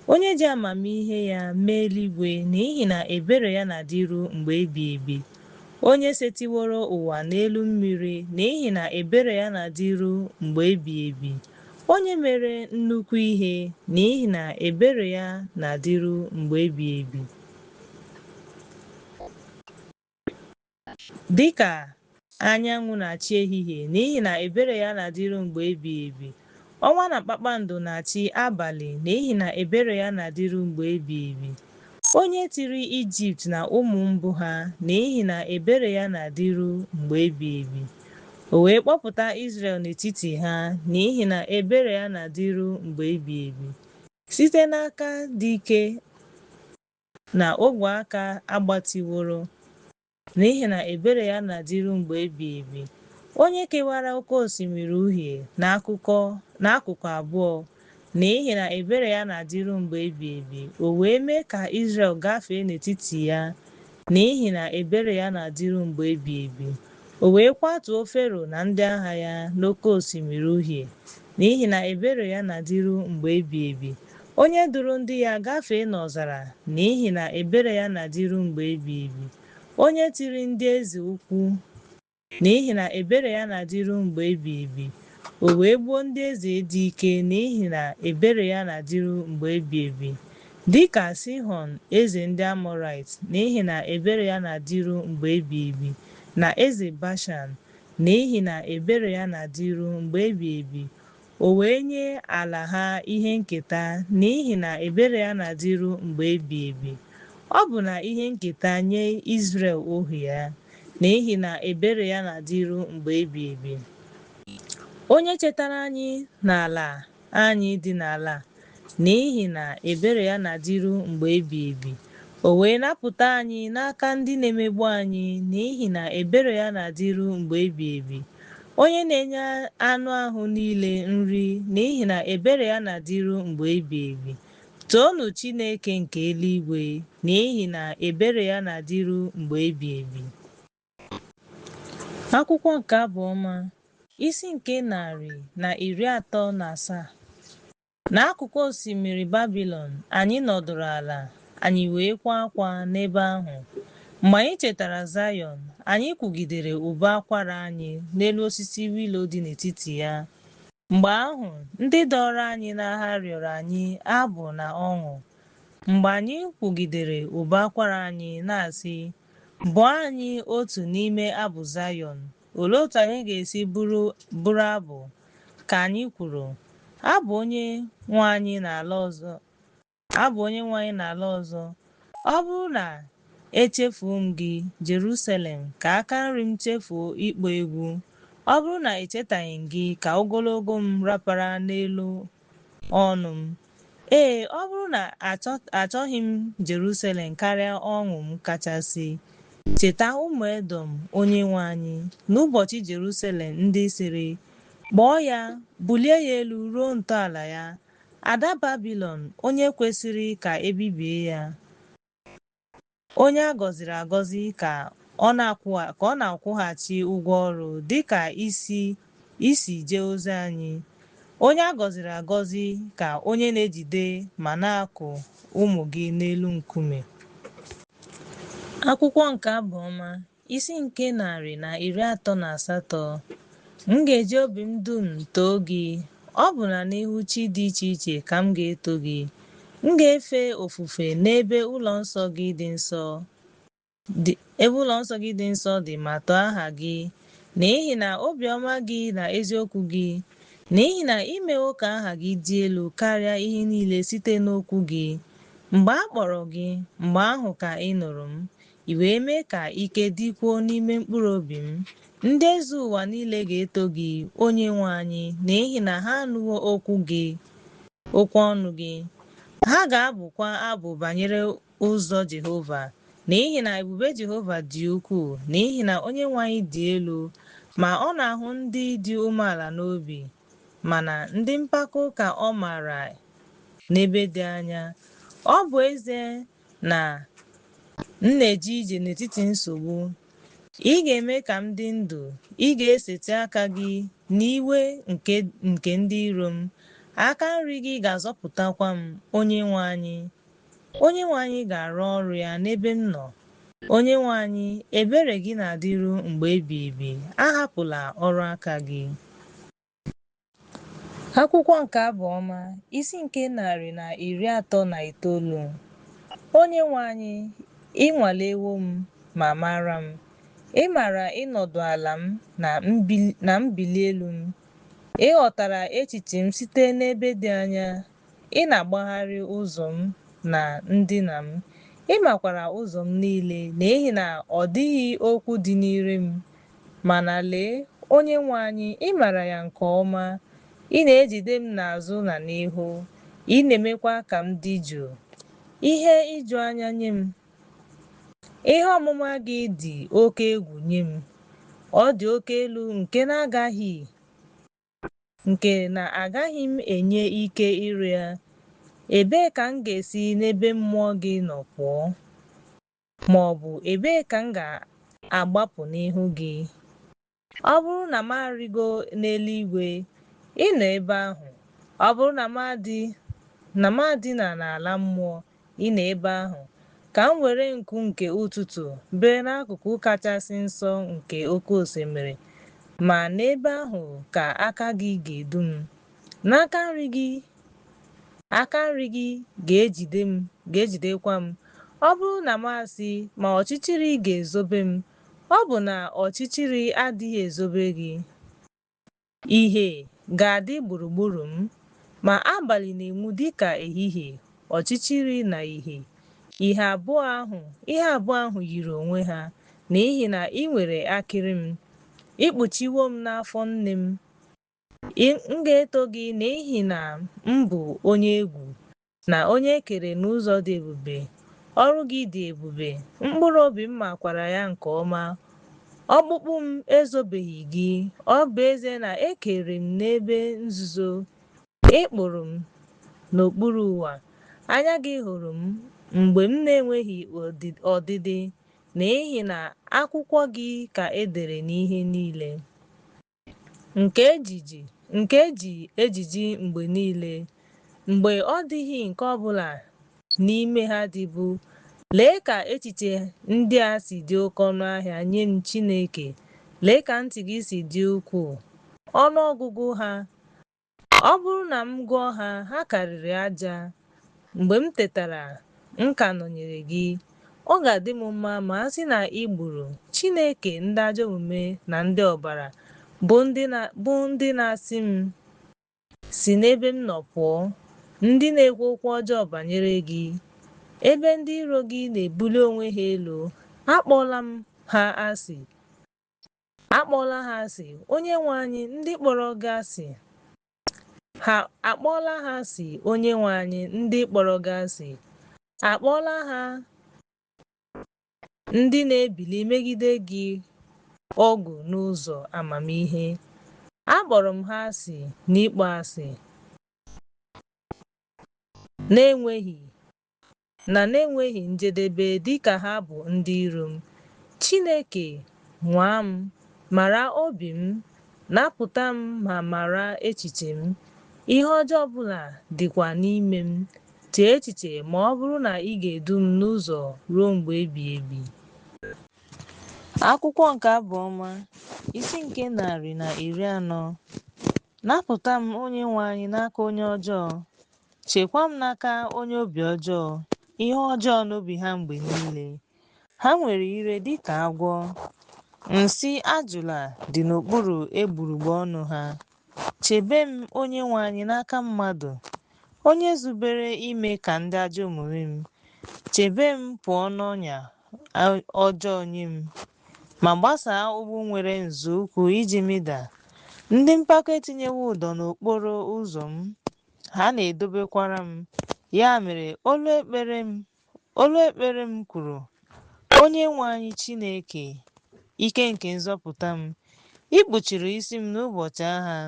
A: Onye ji amamihe ya mee eluigwe, n'ihi na ebere ya na-adịru mgbe ebi ebi. Onye setiworo ụwa n'elu mmiri, n'ihi na ebere ya na-adịru mgbe ebi ebi. Onye mere nnukwu ihe, n'ihi na ebere ya na-adịru mgbe ebi ebi. Dịka anyanwụ na-achị ehihie, n'ihi na ebere ya na-adịru mgbe ebi ebi. Ọnwa na kpakpando na-achị abalị, n'ihi na ebere ya na-adịru mgbe ebi ebi. Onye tiri Ijipt na ụmụ mbụ ha, n'ihi na ebere ya na-adịru mgbe ebi ebi. O wee kpọpụta Izrel n'etiti ha, n'ihi na ebere ya na-adịru mgbe ebi ebi. Site n'aka dị ike na ogwe aka agbatịworo, n'ihi na ebere ya na-adịru mgbe ebi ebi. Onye kewara oke osimiri uhie n'akụkụ abụọ, n'ihi na ebere ya na-adịru mgbe ebi ebi. O wee mee ka Izrel gafee n'etiti ya, n'ihi na ebere ya na-adịru mgbe ebi ebi. O wee kwatuo Fero na ndị agha ya n'oke osimiri uhie, n'ihi na ebere ya na-adịru mgbe ebi ebi. Onye duru ndị ya gafee n'ọzara, n'ihi na ebere ya na-adịru mgbe ebi ebi. Onye tiri ndị eze ukwu, n'ihi na ebere ya na-adịru mgbe ebi ebi. O wee gbuo ndị eze dị ike, n'ihi na ebere ya na-adịru mgbe ebi ebi. Dịka Sihọn eze ndị Amọrait, n'ihi na ebere ya na-adịru mgbe ebi ebi. Na eze Bashan, n'ihi na ebere ya na-adịru mgbe ebi ebi. O wee nye ala ha ihe nketa, n'ihi na ebere ya na-adịru mgbe ebi ebi. Ọ bụ na ihe nketa nye Izrel ohu ya, n'ihi na ebere ya na-adịru mgbe ebi ebi. Onye chetara anyị n'ala anyị dị n'ala, n'ihi na ebere ya na-adịru mgbe ebi ebi. O wee napụta anyị n'aka ndị na-emegbu anyị, n'ihi na ebere ya na-adịru mgbe ebi ebi. Onye na-enye anụ ahụ niile nri, n'ihi na ebere ya na-adịru mgbe ebi ebi. Toonu Chineke nke eluigwe, n'ihi na ebere ya na-adịru mgbe ebi ebi. Akwụkwọ nke Abụ Ọma, isi nke 137. N'akụkụ osimiri Babilọn anyị nọdụrụ ala, anyị wee kwaa akwa n'ebe ahụ. Mgbe anyị chetara Zayọn, anyị kwugidere ụbọ akwara anyị n'elu osisi wilo dị n'etiti ya. Mgbe ahụ, ndị dọrọ anyị n'agha rịọrọ anyị abụ na ọṅụ. Mgbe anyị kwugidere ụbọ akwara anyị na-asị, bụọ anyị otu n'ime abụ Zayọn, olee otu anyị ga-esi bụrụ abụ? Ka anyị kwuru, abụ onye nwe anyị n'ala ọzọ. Ọ bụrụ na echefuo m gị, Jerusalem, ka aka nri m chefuo ịkpọ egwu. Ọ bụrụ na echetaghị m gị, ka ogologo m rapara n'elu ọnụ m. Ee, ọ bụrụ na achọghị m Jerusalem karịa ọṅụ m kachasị. Cheta ụmụ Edọm Onyenwe anyị n'ụbọchị Jerusalem ndị sịrị, kpọọ ya, bulie ya elu ruo ntọala ya. Ada Babilọn, onye kwesịrị ka ebibie ya, onye a gọziri agọzi ka ọ na-akwụghachi ụgwọ ọrụ dịka isi jee ozi anyị. onye a gọziri agọzi ka onye na-ejide ma na-akụ ụmụ gị n'elu nkume. Akwụkwọ nke Abụ Ọma, isi nke 138. M ga-eji obi m dum too gị, ọ bụ na n'ihu chi dị iche iche ka m ga-eto gị. M ga-efe ofufe n'ebe ụlọ nsọ gị dị nsọ dị ma too aha gị, n'ihi na obiọma gị na eziokwu gị, n'ihi na imewo ka aha gị dị elu karịa ihe niile site n'okwu gị. Mgbe a kpọrọ gị, mgbe ahụ ka ị nụrụ m, i wee mee ka ike dịkwuo n'ime mkpụrụ obi m. Ndị eze ụwa niile ga-eto gị, onye nwe anyị, n'ihi na ha anụwo okwu ọnụ gị. Ha ga-abụkwa abụ banyere ụzọ Jehova, n'ihi na ebube Jehova dị ukwuu, n'ihi na onye nwe anyị dị elu, ma ọ na-ahụ ndị dị umeala n'obi. Mana ndị mpako ka ọ maara n'ebe dị anya. Ọ bụ ezie na m na-eje ije n'etiti nsogbu, ị ga-eme ka m dị ndụ. Ị ga-eseti aka gị n'iwe nke ndị iro m. Aka nri gị ga-azọpụtakwa m, onye nwe anyị. Onye nwe anyị ga-arụ ọrụ ya n'ebe m nọ. Onye nwe anyị, ebere gị na-adịru mgbe ebighị ebi. Ahapụla ọrụ aka gị. Akwụkwọ nke Abụ Ọma, isi nke 139. Onye nwe anyị, ị nwalewo m ma mara m. Ị maara ịnọdụ ala m na mbili elu m. Ị ghọtara echiche m site n'ebe dị anya. Ị na-agbagharị ụzọ m na ndịna m. Ị makwara ụzọ m niile, n'ihi na ọ dịghị okwu dị n'ire m. Mana lee, onye nwe anyị, ị maara ya nke ọma. Ị na-ejide m n'azụ na n'ihu. Ị na-emekwa ka m dị jụụ. Ihe iju anya nye m. Ihe ọmụma gị dị oke egwu nye m. Ọ dị oke elu nke na-agaghị m enye ike ịrụ ya. Ebee ka m ga-esi n'ebe mmụọ gị nọ pụọ? Ma ọ bụ ebee ka m ga-agbapụ n'ihu gị? Ọ bụrụ na m arịgo n'eluigwe, ị nọ ebe ahụ. Ọ bụrụ na m adịna n'ala mmụọ, ị nọ ebe ahụ. Ka m were nku nke ụtụtụ bee n'akụkụ kachasị nsọ nke oke osimiri, ma n'ebe ahụ ka aka gị ga-edu m. N'aka nri gị ga-ejidekwa m. Ọ bụrụ na m asị, ma ọchịchịrị ga-ezobe m, ọ bụ na ọchịchịrị adịghị ezobe gị. Ìhè ga-adị gburugburu m, ma abalị na-enwu dịka ehihie. Ọchịchịrị na ìhè, ihe abụọ ahụ yiri onwe ha, n'ihi na ị nwere akịrị m. Ị kpuchiwo m n'afọ nne m. M ga-eto gị n'ihi na m bụ onye egwu na onye e kere n'ụzọ dị ebube. Ọrụ gị dị ebube, mkpụrụ obi m makwara ya nke ọma. Ọkpụkpụ m ezobeghị gị. Ọ bụ ezie na e kere m n'ebe nzuzo, ị kpụrụ m n'okpuru ụwa. Anya gị hụrụ m mgbe m na-enweghị ọdịdị, n'ihi na akwụkwọ gị ka e dere n'ihe niile, nke eji ejiji mgbe niile, mgbe ọ dịghị nke ọbụla n'ime ha dịbu. Lee ka echiche ndị a si dị oke ọnụ ahịa nye m, Chineke. Lee ka ntị gị si dị ukwuu, ọnụ ọgụgụ ha. Ọ bụrụ na m gụọ ha, ha karịrị aja. Mgbe m tetara, m ka nọnyere gị. Ọ ga-adị m mma ma a sị na ị gburu Chineke ndị ajọ omume na ndị ọbara, bụ ndị na-asị m, si n'ebe m nọ pụọ, ndị na-ekwu okwu ọjọọ banyere gị. Ebe ndị iro gị na-ebuli onwe ha elu, akpọla ha asị. Onye nwe anyị, ndị kpọrọ gị asị, ha akpọla ha asị. Onye nwe anyị, ndị kpọrọ gị asị, akpọla ha ndị na-ebili megide gị ọgụ n'ụzọ amamihe. Akpọrọ m ha asị n'ịkpọ asị, na-enweghị njedebe, dịka ha bụ ndị iro m. Chineke, nwaa m, mara obi m, napụta m ma mara echiche m. Ihe ọjọọ ọbụla dịkwa n'ime m. Chee echiche ma ọ bụrụ na ị ga-edu m n'ụzọ ruo mgbe ebighị ebi. Akwụkwọ nke Abụ Ọma, isi nke 140. Napụta m onye nwe anyị n'aka onye ọjọọ. Chekwaa m n'aka onye obi ọjọọ, ihe ọjọọ n'obi ha mgbe niile. Ha nwere ire dịka agwọ. Nsị ajụla dị n'okpuru egbugbere ọnụ ha. Chebe m onye nwe anyị n'aka mmadụ, onye zubere ime ka ndị ajọ omume m. Chebe m pụọ n'ọnya ọjọọ nye m, ma gbasaa ụgbụ nwere nzọụkwụ iji mịda. Ndị mpako etinyewo ụdọ n'okporo ụzọ m, ha na-edobekwara m. Ya mere olu ekpere m kwuru, onye nwe anyị Chineke, ike nke nzọpụta m, ị kpuchiri isi m n'ụbọchị agha.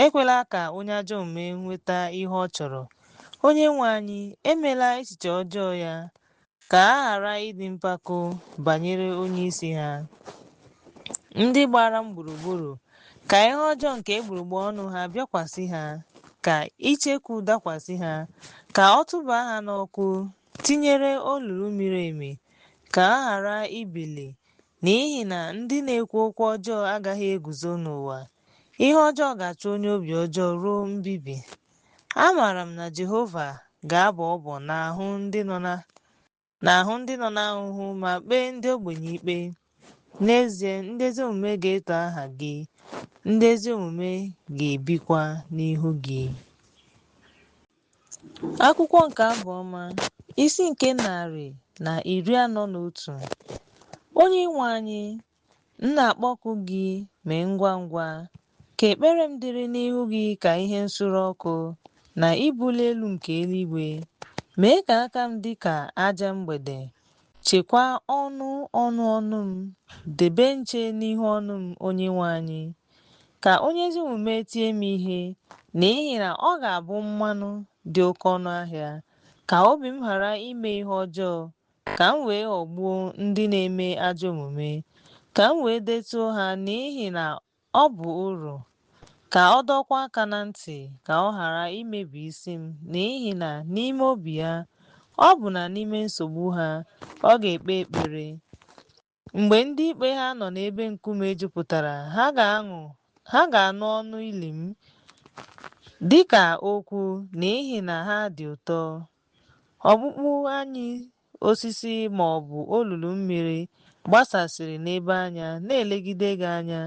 A: Ekwela ka onye ajọ omume nweta ihe ọ chọrọ. Onye nwe anyị, emela echiche ọjọọ ya, ka a ghara ịdị mpako banyere onye isi ha. Ndị gbara m gburugburu, ka ihe ọjọọ nke egbugbere ọnụ ha bịakwasị ha, ka icheku dakwasị ha, ka ọ tụba ha n'ọkụ, tinyere olulu miri emi, ka a ghara ibili, n'ihi na ndị na-ekwu okwu ọjọọ agaghị eguzo n'ụwa. Ihe ọjọọ ga-achụ onye obi ọjọọ ruo mbibi. Amaara m na Jehova ga-abọ ọbọ n'ahụ ndị nọ n'ahụhụ ma kpee ndị ogbenye ikpe. N'ezie, ndị ezi omume ga-eto aha gị, ndị ezi omume ga-ebikwa n'ihu gị. Akwụkwọ nke Abụ Ọma, isi nke 141. Onye nwe anyị, m na-akpọku gị, mee ngwa ngwa. Ka ekpere m dịrị n'ihu gị ka ihe nsure ọkụ, na ibuli elu nke eluigwe. Mee ka aka m dị ka aja mgbede. Chekwaa ọnụ m, debe nche n'ihu ọnụ m, onye nwe anyị. Ka onye ezi omume tie m ihe, n'ihi na ọ ga-abụ mmanụ dị oke ọnụ ahịa. Ka obi m ghara ime ihe ọjọọ, ka m wee ghọgbuo ndị na-eme ajọ omume. Ka m wee detuo ha n'ihi na ọ bụ uru. Ka ọ dọkwa aka na ntị, ka ọ ghara imebi isi m, n'ihi na n'ime obi ya, ọ bụ na n'ime nsogbu ha, ọ ga-ekpe ekpere. Mgbe ndị ikpe ha nọ n'ebe nkume jupụtara, ha ga-anụ ọnụ ili m dịka okwu, n'ihi na ha dị ụtọ. Ọkpụkpụ anyị osisi ma ọ bụ olulu mmiri gbasasịrị n'ebe anya na-elegide gị anya.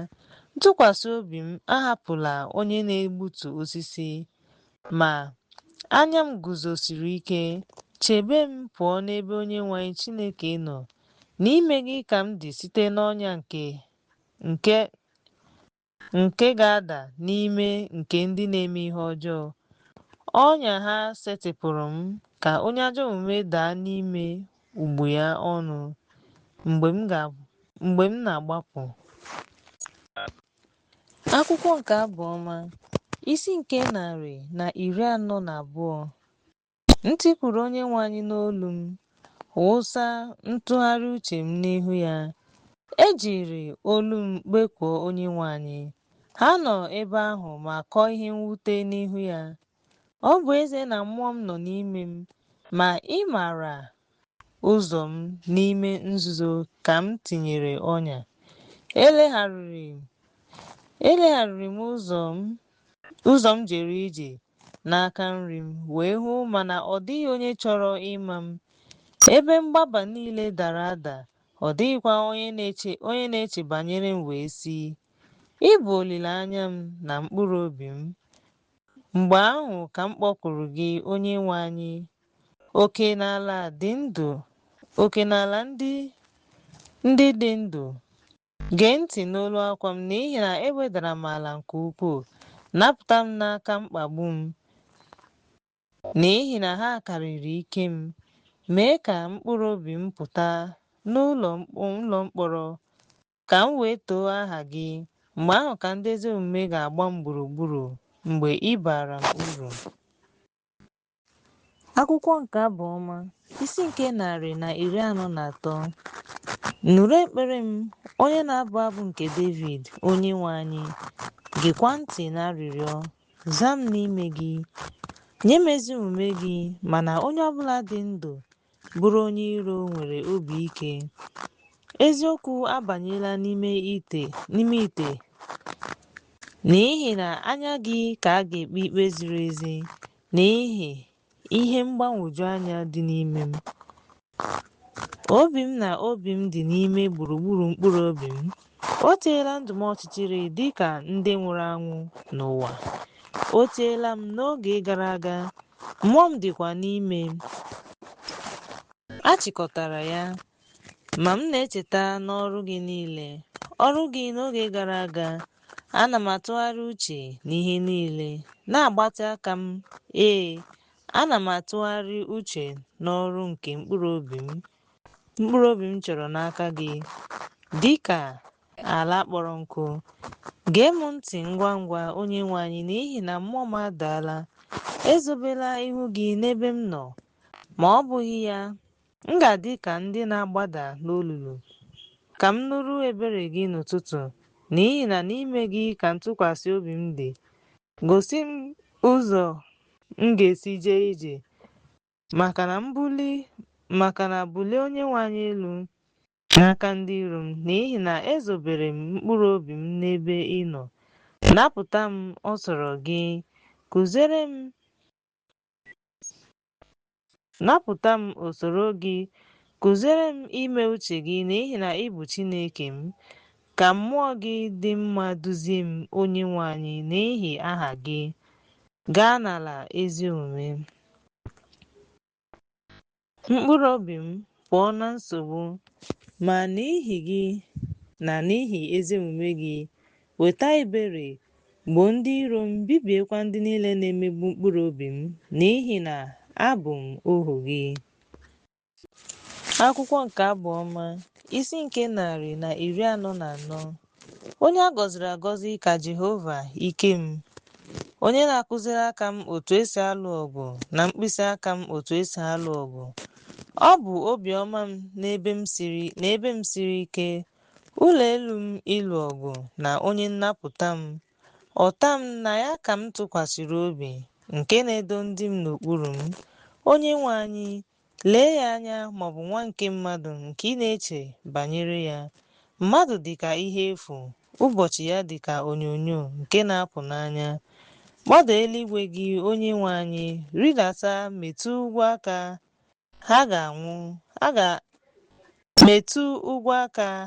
A: Ntụkwasị obi m ahapụla onye na-egbutu osisi, ma anya m guzosiri ike. Chebe m pụọ n'ebe onye nwe anyị Chineke nọ. N'ime gị ka m dị site n'ọnya nke ga-ada n'ime nke ndị na-eme ihe ọjọọ. Ọnya ha setịpụrụ m, ka onye ajọ omume daa n'ime ugbu ya ọnụ mgbe m na-agbapụ. Akwụkwọ nke Abụ Ọma, isi nke 142. Ntị kwuru onye nwe anyị n'olu m, wụsa ntụgharị uche m n'ihu ya. Ejiri olu m kpekuo onye nwe anyị. Ha nọ ebe ahụ ma kọọ ihe mwute n'ihu ya. Ọ bụ eze na mmụọ m nọ n'ime m, ma ị maara ụzọ m n'ime nzuzo ka m tinyere ọnya. Elegharịrị m ụzọ m jere ije n'aka nri m wee hụ, mana ọ dịghị onye chọrọ ịma m. Ebe mgbaba niile dara ada, ọ dịghịkwa onye na-eche banyere m wee sị, ị bụ olileanya m na mkpụrụ obi m. Mgbe ahụ ka m kpọkuru gị, onye nwe anyị. Oke n'ala ndị dị ndụ, gee ntị n'olu akwa m, n'ihi na ewedara m ala nke ukwuu. Napụta m n'aka mkpagbu m, n'ihi na ha karịrị ike m. Mee ka mkpụrụ obi m pụta n'ụlọ mkpọrọ, ka m wee too aha gị. Mgbe ahụ ka ndị ezi omume ga-agba m gburugburu, mgbe ị bara m uru. Akwụkwọ nke Abụ Ọma, isi nke 143. Nụrụ ekpere m, onye na-abụ abụ nke David, onye nwe anyị. Gekwa ntị n'arịrịọ zaa m n'ime gị, nye m ezi omume gị, mana onye ọbụla dị ndụ bụrụ onye iro nwere obi ike. Eziokwu abanyela n'ime ite, n'ihi na anya gị ka a ga-ekpe ikpe ziri ezi n'ihi ihe mgbagwoju anya dị n'ime m. Obi m na obi m dị n'ime gburugburu mkpụrụ obi m. O teela ndụ m ọchịchịrị dịka ndị nwụrụ anwụ n'ụwa. O teela m n'oge gara aga, mmụọ m dịkwa n'ime m. A chịkọtara ya, ma m na-echeta n'ọrụ gị niile, ọrụ gị n'oge gara aga. Ana m atụgharị uche n'ihe niile, na-agbatị aka m. Ana m atụgharị uche n'ọrụ nke mkpụrụ obi m chọrọ n'aka gị, dịka ala kpọrọ nkụ. Gee m ntị ngwa ngwa, onye nwe anyị, n'ihi na mmụọ m adaala. Ezobela ihu gị n'ebe m nọ, ma ọ bụghị ya, m ga-adị ka ndị na-agbada n'olulu. Ka m nụrụ ebere gị n'ụtụtụ, n'ihi na n'ime gị ka ntụkwasị obi m dị. Gosi m ụzọ m ga-esi jee ije, maka na bulie onye nwe anyị elu n'aka ndị iro m, n'ihi na ezobere m mkpụrụ obi m n'ebe ị nọ. Napụta m ọsọrọ gị, kụziere m napụta m usoro gị, kụziere m ime uche gị, n'ihi na ị bụ Chineke m. Ka mmụọ gị dị mma duzie m, onye nwe anyị, n'ihi aha gị. Gaa n'ala ezi omume. Mkpụrụ obi m pụọ na nsogbu, ma n'ihi gị na n'ihi ezi omume gị, weta ebere gboo ndị iro m, bibiekwa ndị niile na-emegbu mkpụrụ obi m, n'ihi na abụ m ohu gị. Akwụkwọ nke Abụ Ọma, isi nke 144. Onye a gọziri agọzi ka Jehova ike m, onye na-akụziri aka m otu esi alụ ọgụ na mkpịsị aka m otu esi alụ ọgụ. Ọ bụ obiọma m n'ebe m siri ike, ụlọ elu m ịlụ ọgụ na onye nnapụta m. Ọta m na ya ka m tụkwasịrị obi, nke na-edo ndị m n'okpuru m. Onye nwe anyị, lee ya anya, maọbụ nwa nke mmadụ nke ị na-eche banyere ya. Mmadụ dịka ihe efu, ụbọchị ya dịka onyonyo nke na-apụ n'anya. Gbada eluigwe gị, onye nwe anyị, rịdata, metụ ugwu aka,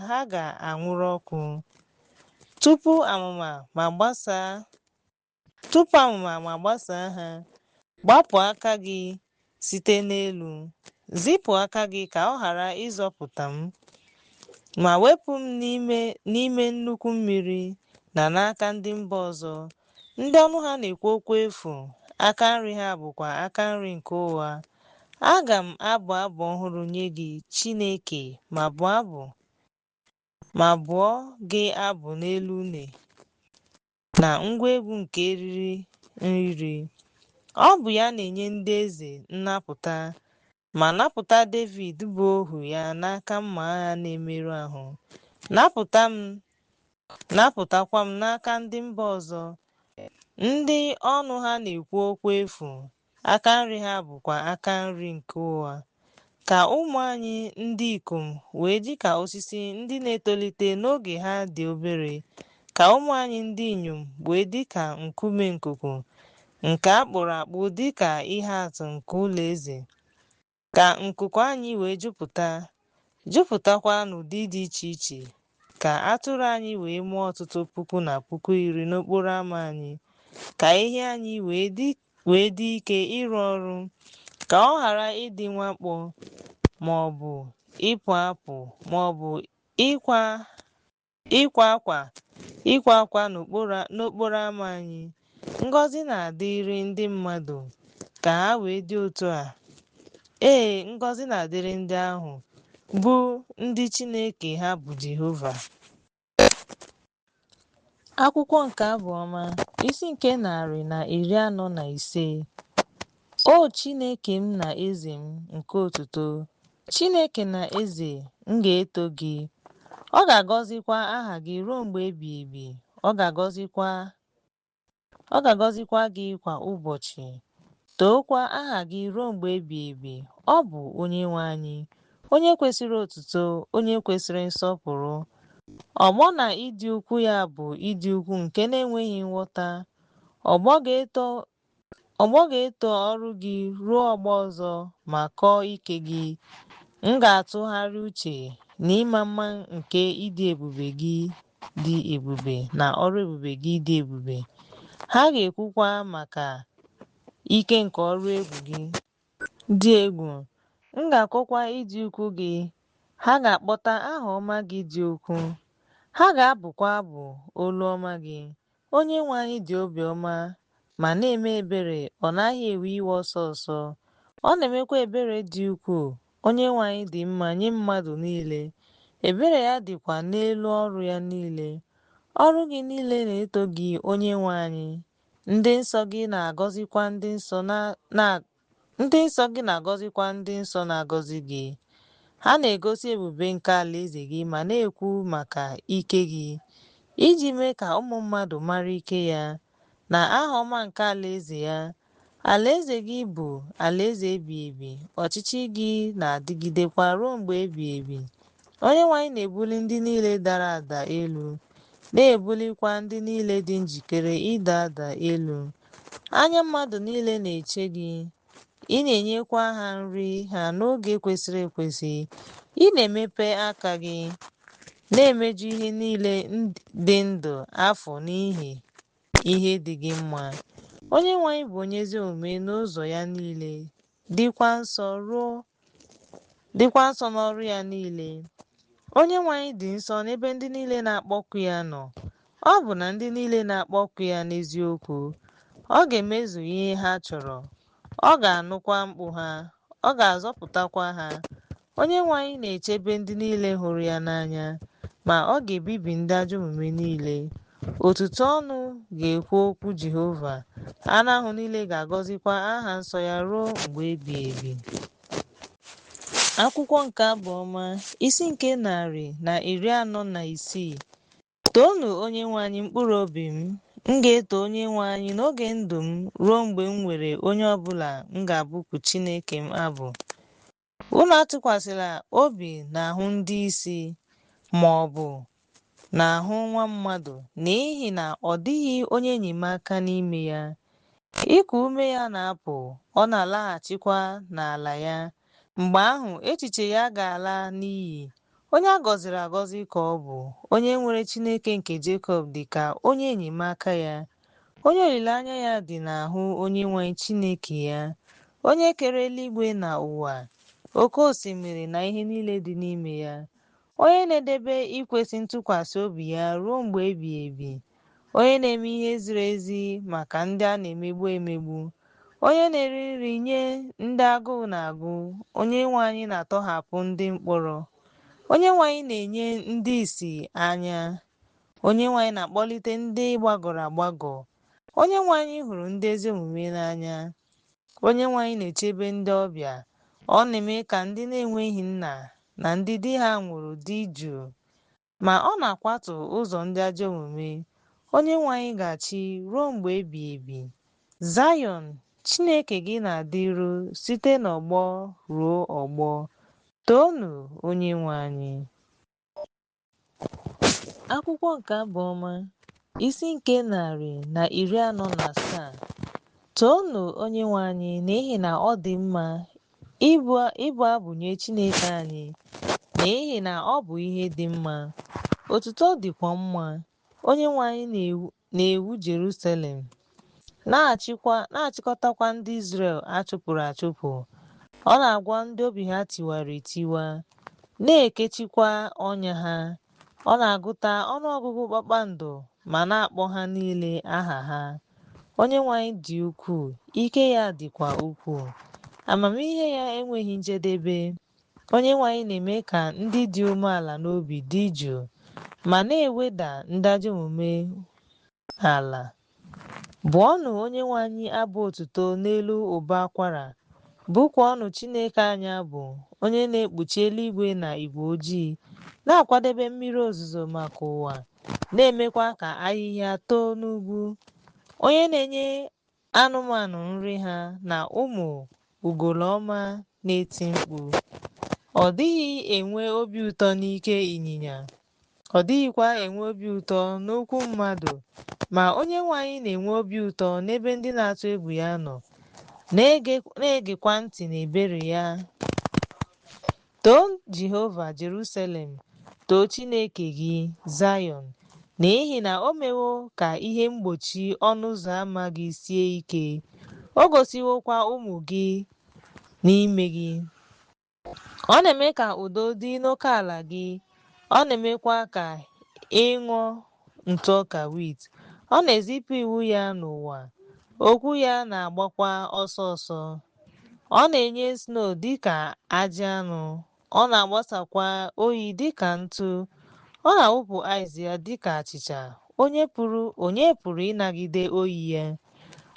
A: ha ga-anwụrụ ọkụ. Tupu amụma ma gbasaa ha, gbapụ aka gị site n'elu. Zipụ aka gị ka ọ ghara ịzọpụta m, ma wepụ m n'ime nnukwu mmiri na n'aka ndị mba ọzọ, ndị ọnụ ha na-ekwu okwu efu, aka nri ha bụkwa aka nri nke ụwa. Aga m abụ abụ ọhụrụ nye gị, Chineke, ma bụọ gị abụ n'elu une na ngwa egwu nke eriri nriri. Ọ bụ ya na-enye ndị eze nnapụta, ma napụta David bụ ohu ya n'aka mma agha na-emerụ ahụ. Napụtakwa m n'aka ndị mba ọzọ, ndị ọnụ ha na-ekwu okwu efu, aka nri ha bụkwa aka nri nke ụwa. Ka ụmụ anyị ndị ikom wee dị ka osisi ndị na-etolite n'oge ha dị obere. Ka ụmụ anyị ndị inyom wee dị ka nkume nkuku nke a kpụrụ akpụ, dị ka ihe atụ nke ụlọ eze. Ka nkuku anyị wee jupụtakwa n'ụdị dị iche iche. Ka atụrụ anyị wee mụọ ọtụtụ puku na puku iri n'okporo ámá anyị. Ka ehi anyị wee dị ike ịrụ ọrụ. Ka ọ ghara ịdị nwakpo, ma ọ bụ ịpụ apụ, ma ọ bụ ịkwa akwa n'okporo ámá anyị. Ngọzi na-adịrị ndị mmadụ ka ha wee dị otu a. Ngọzi na-adịrị ndị ahụ bụ ndị Chineke ha bụ Jehova. Akwụkwọ nke Abụ Ọma, isi nke 145. O Chineke m na eze m nke otuto, Chineke na eze, m ga-eto gị. Ọ ga-agọzikwa aha gị ruo mgbe ebighị ebi. Ọ ga-agọzikwa Ọ ga-agọzikwa gị kwa ụbọchị. Tookwa aha gị ruo mgbe ebighị ebi. Ọ bụ Onyenwe anyị, onye kwesịrị otuto, onye kwesịrị nsọpụrụ. Ọgbọ na ịdị ukwu ya bụ ịdị ukwu nke na-enweghị nghọta. Ọgbọ ga-eto ọrụ gị ruo ọgbọ ọzọ ma kọọ ike gị. M ga-atụgharị uche n'ịma mma nke ịdị ebube gị dị ebube na ọrụ ebube gị dị ebube. Ha ga-ekwukwa maka ike nke ọrụ egwu gị dị egwu. M ga-akọkwa ịdị ukwu gị. Ha ga-akpọta aha ọma gị dị ukwuu. Ha ga-abụkwa abụ olu ọma gị. Onyenwe anyị dị obiọma ma na-eme ebere, ọ naghị ewe iwe ọsọ ọsọ. Ọ na-emekwa ebere dị ukwuu. Onyenwe anyị dị mma nye mmadụ niile. Ebere ya dịkwa n'elu ọrụ ya niile. Ọrụ gị niile na-eto gị, Onyenwe anyị. Ndị nsọ gị na-agọzikwa ndị nsọ ndị nsọ na-agọzi gị. Ha na-egosi ebube nke alaeze gị ma na-ekwu maka ike gị, iji mee ka ụmụ mmadụ mara ike ya na aha ọma nke alaeze ya. Alaeze gị bụ alaeze ebighị ebi. Ọchịchị gị na-adịgidekwa ruo mgbe ebighị ebi. Onyenwe anyị na-ebuli ndị niile dara ada elu, na-ebulikwa ndị niile dị njikere ịda ada elu. Anya mmadụ niile na-eche gị. Ị na-enyekwa ha nri ha n'oge kwesịrị ekwesị. Ị na-emepe aka gị, na-emeju ihe niile dị ndụ afọ n'ihi ihe dị gị mma. Onyenwe anyị bụ onye ezi omume n'ụzọ ya niile, dịkwa nsọ n'ọrụ ya niile. Onyenwe anyị dị nsọ n'ebe ndị niile na-akpọku ya nọ. Ọ bụ na ndị niile na-akpọku ya n'eziokwu, ọ ga-emezu ihe ha chọrọ. Ọ ga-anụkwa mkpu ha, ọ ga-azọpụtakwa ha. Onyenwe anyị na-echebe ndị niile hụrụ ya n'anya, ma ọ ga-ebibi ndị ajọ omume niile. Otuto ọnụ ga-ekwu okwu Jehova. Anụ ahụ niile ga-agọzikwa aha nsọ ya ruo mgbe ebighị ebi. Akwụkwọ nke Abụ Ọma, isi nke 146. Toonu Onyenwe anyị mkpụrụ obi m. M ga-eto Onyenwe anyị n'oge ndụ m ruo mgbe m nwere onye ọbụla m ga-abụku Chineke m abụ. Unu atụkwasịla obi n'ahụ ndị isi ma ọ bụ n'ahụ nwa mmadụ, n'ihi na ọ dịghị onye enyemaka n'ime ya. Iku ume ya na-apụ, ọ na-alaghachikwa n'ala ya. Mgbe ahụ echiche ya ga-ala n'iyi. Onye a gọziri agọzi ka ọ bụ. Onye nwere Chineke nke Jekọb dị ka onye enyemaka ya. Onye olileanya ya dị n'ahụ Onyenwe anyị Chineke ya. Onye kere eluigwe na ụwa, oke osimiri na ihe niile dị n'ime ya. Onye na-edebe ikwesị ntụkwasị obi ya ruo mgbe ebighị ebi. Onye na-eme ihe ziri ezi maka ndị a na-emegbu emegbu. Onye na-eri nri nye ndị agụụ na-agụ. Onyenwe anyị na-atọhapụ ndị mkpọrọ. Onyenwe anyị na-enye ndị ìsì anya. Onyenwe anyị na-akpọlite ndị gbagọrọ agbagọ. Onyenwe anyị hụrụ ndị ezi omume n'anya. Onyenwe anyị na-echebe ndị ọbịa. Ọ na-eme ka ndị na-enweghị nna na ndị di ha nwụrụ dị jụụ, ma ọ na-akwatu ụzọ ndị ajọ omume. Onyenwe anyị ga-achị ruo mgbe ebighị ebi. Zayọn, Chineke gị na-adịru site n'ọgbọ ruo ọgbọ. Toonu Onyenwe anyị. Akwụkwọ nke Abụ Ọma, isi nke 147. Toonu Onyenwe anyị n'ihi na ọ dị mma. Ịbụ abụ nye Chineke anyị, n'ihi na ọ bụ ihe dị mma. Otuto dịkwa mma. Onyenwe anyị na-ewu Jerusalem, na-achịkọtakwa ndị Izrel achụpụrụ achụpụ. Ọ na-agwọ ndị obi ha tiwara etiwa, na-ekechikwa ọnya ha. Ọ na-agụta ọnụọgụgụ kpakpando ma na-akpọ ha niile aha ha. Onyenwe anyị dị ukwuu, ike ya dịkwa ukwuu. Amamihe ya enweghị njedebe. Onyenwe anyị na-eme ka ndị dị umeala n'obi dị jụụ, ma na-eweda ndị ajọ omume ala. Bụọnụ Onyenwe anyị abụ otuto n'elu ụbọ akwara. Bụkuonụ Chineke anyị abụ, onye na-ekpuchi eluigwe na igwe ojii, na-akwadebe mmiri ozuzo maka ụwa, na-emekwa ka ahịhịa too n'ugwu. onye na-enye anụmanụ nri ha, na ụmụ ugolọma na-eti mkpu. Ọ dịghị enwe obi ụtọ n'ike ịnyịnya, ọ dịghịkwa enwe obi ụtọ n'okwu mmadụ, ma Onyenwe anyị na-enwe obi ụtọ n'ebe ndị na-atụ egwu ya nọ, na-egekwa ntị n'ebere ya. Too Jehova Jerusalem, too Chineke gị Zayọn, n'ihi na o mewo ka ihe mgbochi ọnụ ụzọ ámá gị sie ike, o gosiwokwa ụmụ gị n'ime gị. Ọ na-eme ka udo dị n'oke ala gị, ọ na-emekwa ka ị ṅụọ ntụ ọka wit. Ọ na-ezipụ iwu ya n'ụwa, okwu ya na-agbakwa ọsọ ọsọ. Ọ na-enye snow dịka ajị anụ, ọ na-agbasakwa oyi dịka ntụ. Ọ na-awụpụ ice ya dịka achịcha. Onye pụrụ ịnagide oyi ya?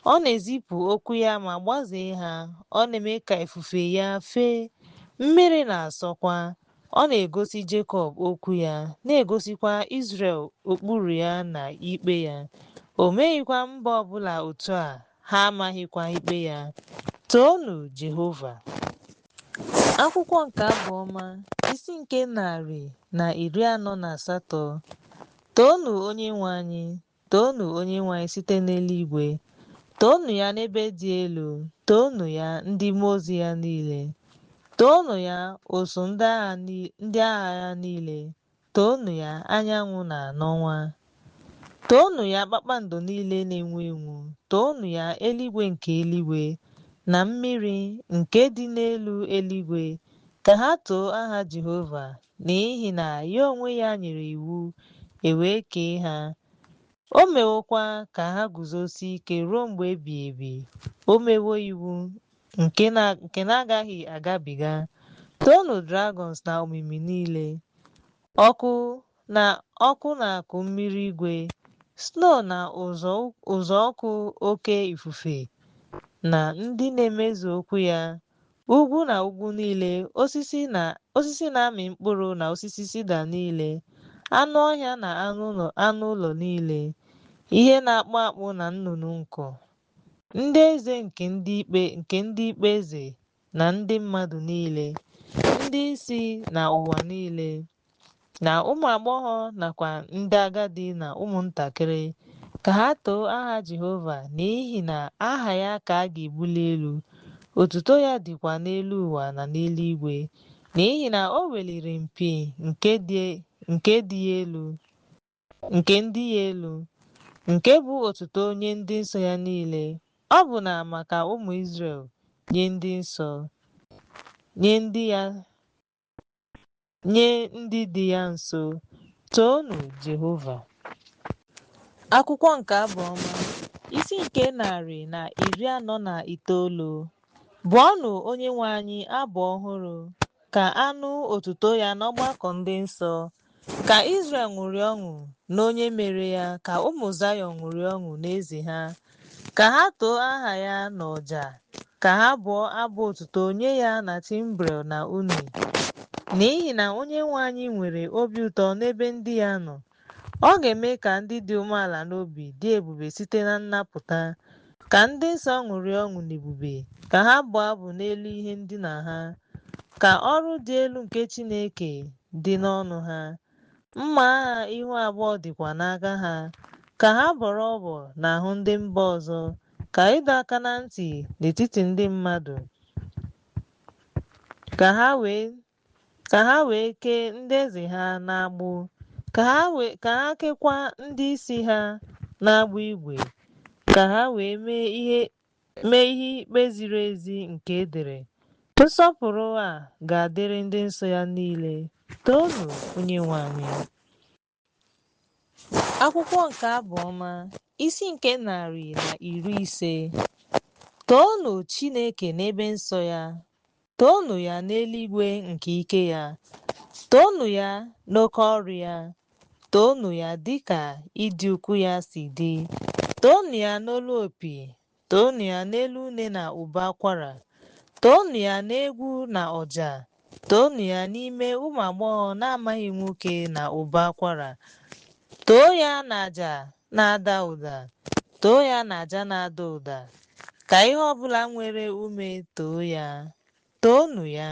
A: Ọ na-ezipụ okwu ya ma gbazee ha. Ọ na-eme ka ifufe ya fee, mmiri na-asọkwa. Ọ na-egosi Jekọb okwu ya, na-egosikwa Izrel ụkpụrụ ya na ikpe ya. O meghịkwa mba ọbụla otu a, ha amaghịkwa ikpe ya. Toonu Jehova. Akwụkwọ nke Abụ Ọma, isi nke 148. Toonu Onyenwe anyị, toonu Onyenwe anyị site n'eluigwe, toonu ya n'ebe dị elu, toonu ya ndị mmụọ ozi ya niile, toonu ya osu ndị agha ya niile, toonu ya anyanwụ na n'ọnwa, toonu ya kpakpando niile na-enwu enwu, toonu ya eluigwe nke eluigwe na mmiri nke dị n'elu eluigwe. Ka ha too aha Jehova, n'ihi na ya onwe ya nyere iwu, wee kee ha. O mewokwa ka ha guzosie ike ruo mgbe ebighị ebi. O mewo iwu nke na-agaghị agabiga. Toonu dragons na omimi niile, ọkụ na-akụ mmiri igwe, snow na ụzọ ọkụ oke ifufe, na ndị na-emezu okwu ya, ugwu na ugwu niile, osisi na-amị mkpụrụ na osisi sida niile, anụ ọhịa na anụ ụlọ niile, ihe na-akpụ akpụ na nnụnụ nku, ndị eze nke ndị ikpe eze na ndị mmadụ niile, ndị isi na ụwa niile, na ụmụ agbọghọ nakwa ndị agadi na ụmụntakịrị. Ka ha too aha Jehova, n'ihi na aha ya ka a ga-ebuli elu. Otuto ya dịkwa n'elu ụwa na n'eluigwe, n'ihi na o weliri mpi nke ndị ya elu, nke bụ otuto nye ndị nsọ ya niile. Ọ bụ na maka ụmụ Izrel, nye ndị nsọ, nye ndị dị ya nso. Toonu Jehova. Akwụkwọ nke Abụ Ọma, isi nke 149. Bụọnụ Onyenwe anyị abụ ọhụrụ, ka anụ otuto ya n'ọgbakọ ndị nsọ. Ka Izrel ṅụrịa ọṅụ n'onye mere ya, ka ụmụ Zayọn ṅụrịa ọṅụ n'eze ha. Ka ha too aha ya n'ọja, ka ha bụọ abụ otuto nye ya na timbrel na une. N'ihi na Onyenwe anyị nwere obi ụtọ n'ebe ndị ya nọ. Ọ ga-eme ka ndị dị umeala n'obi dị ebube site na nnapụta. Ka ndị nsọ ṅụrịa ọṅụ n'ebube, ka ha bụọ abụ n'elu ihe ndina ha. Ka ọrụ dị elu nke Chineke dị n'ọnụ ha. Mma agha ihu abụọ dịkwa n'aka ha. Ka ha bọrọ ọbọ n'ahụ ndị mba ọzọ, ka ịdọ aka na ntị n'etiti ndị mmadụ, ka ha wee kee ndị eze ha n'agbụ, ka ha kekwa ndị isi ha n'agbụ igwe, ka ha wee mee ihe ikpe ziri ezi nke edere. Nsọpụrụ a ga-adịrị ndị nsọ ya niile. Toonu Onyenwe anyị. Akwụkwọ nke Abụ Ọma, isi nke 150. Toonu Chineke n'ebe nsọ ya, toonu ya n'eluigwe nke ike ya, toonu ya n'oke ọrụ ya, toonu ya dịka ịdị ukwu ya si dị, toonu ya n'olu opi, toonu ya n'elu une na ụbọ akwara, toonu ya n'egwu na ọja, toonu ya n'ime ụmụ agbọghọ na-amaghị nwoke na ụbọ akwara, too ya n'aja na-ada ụda, too ya n'aja na-ada ụda, ka ihe ọbụla nwere ume too ya. Toonu ya.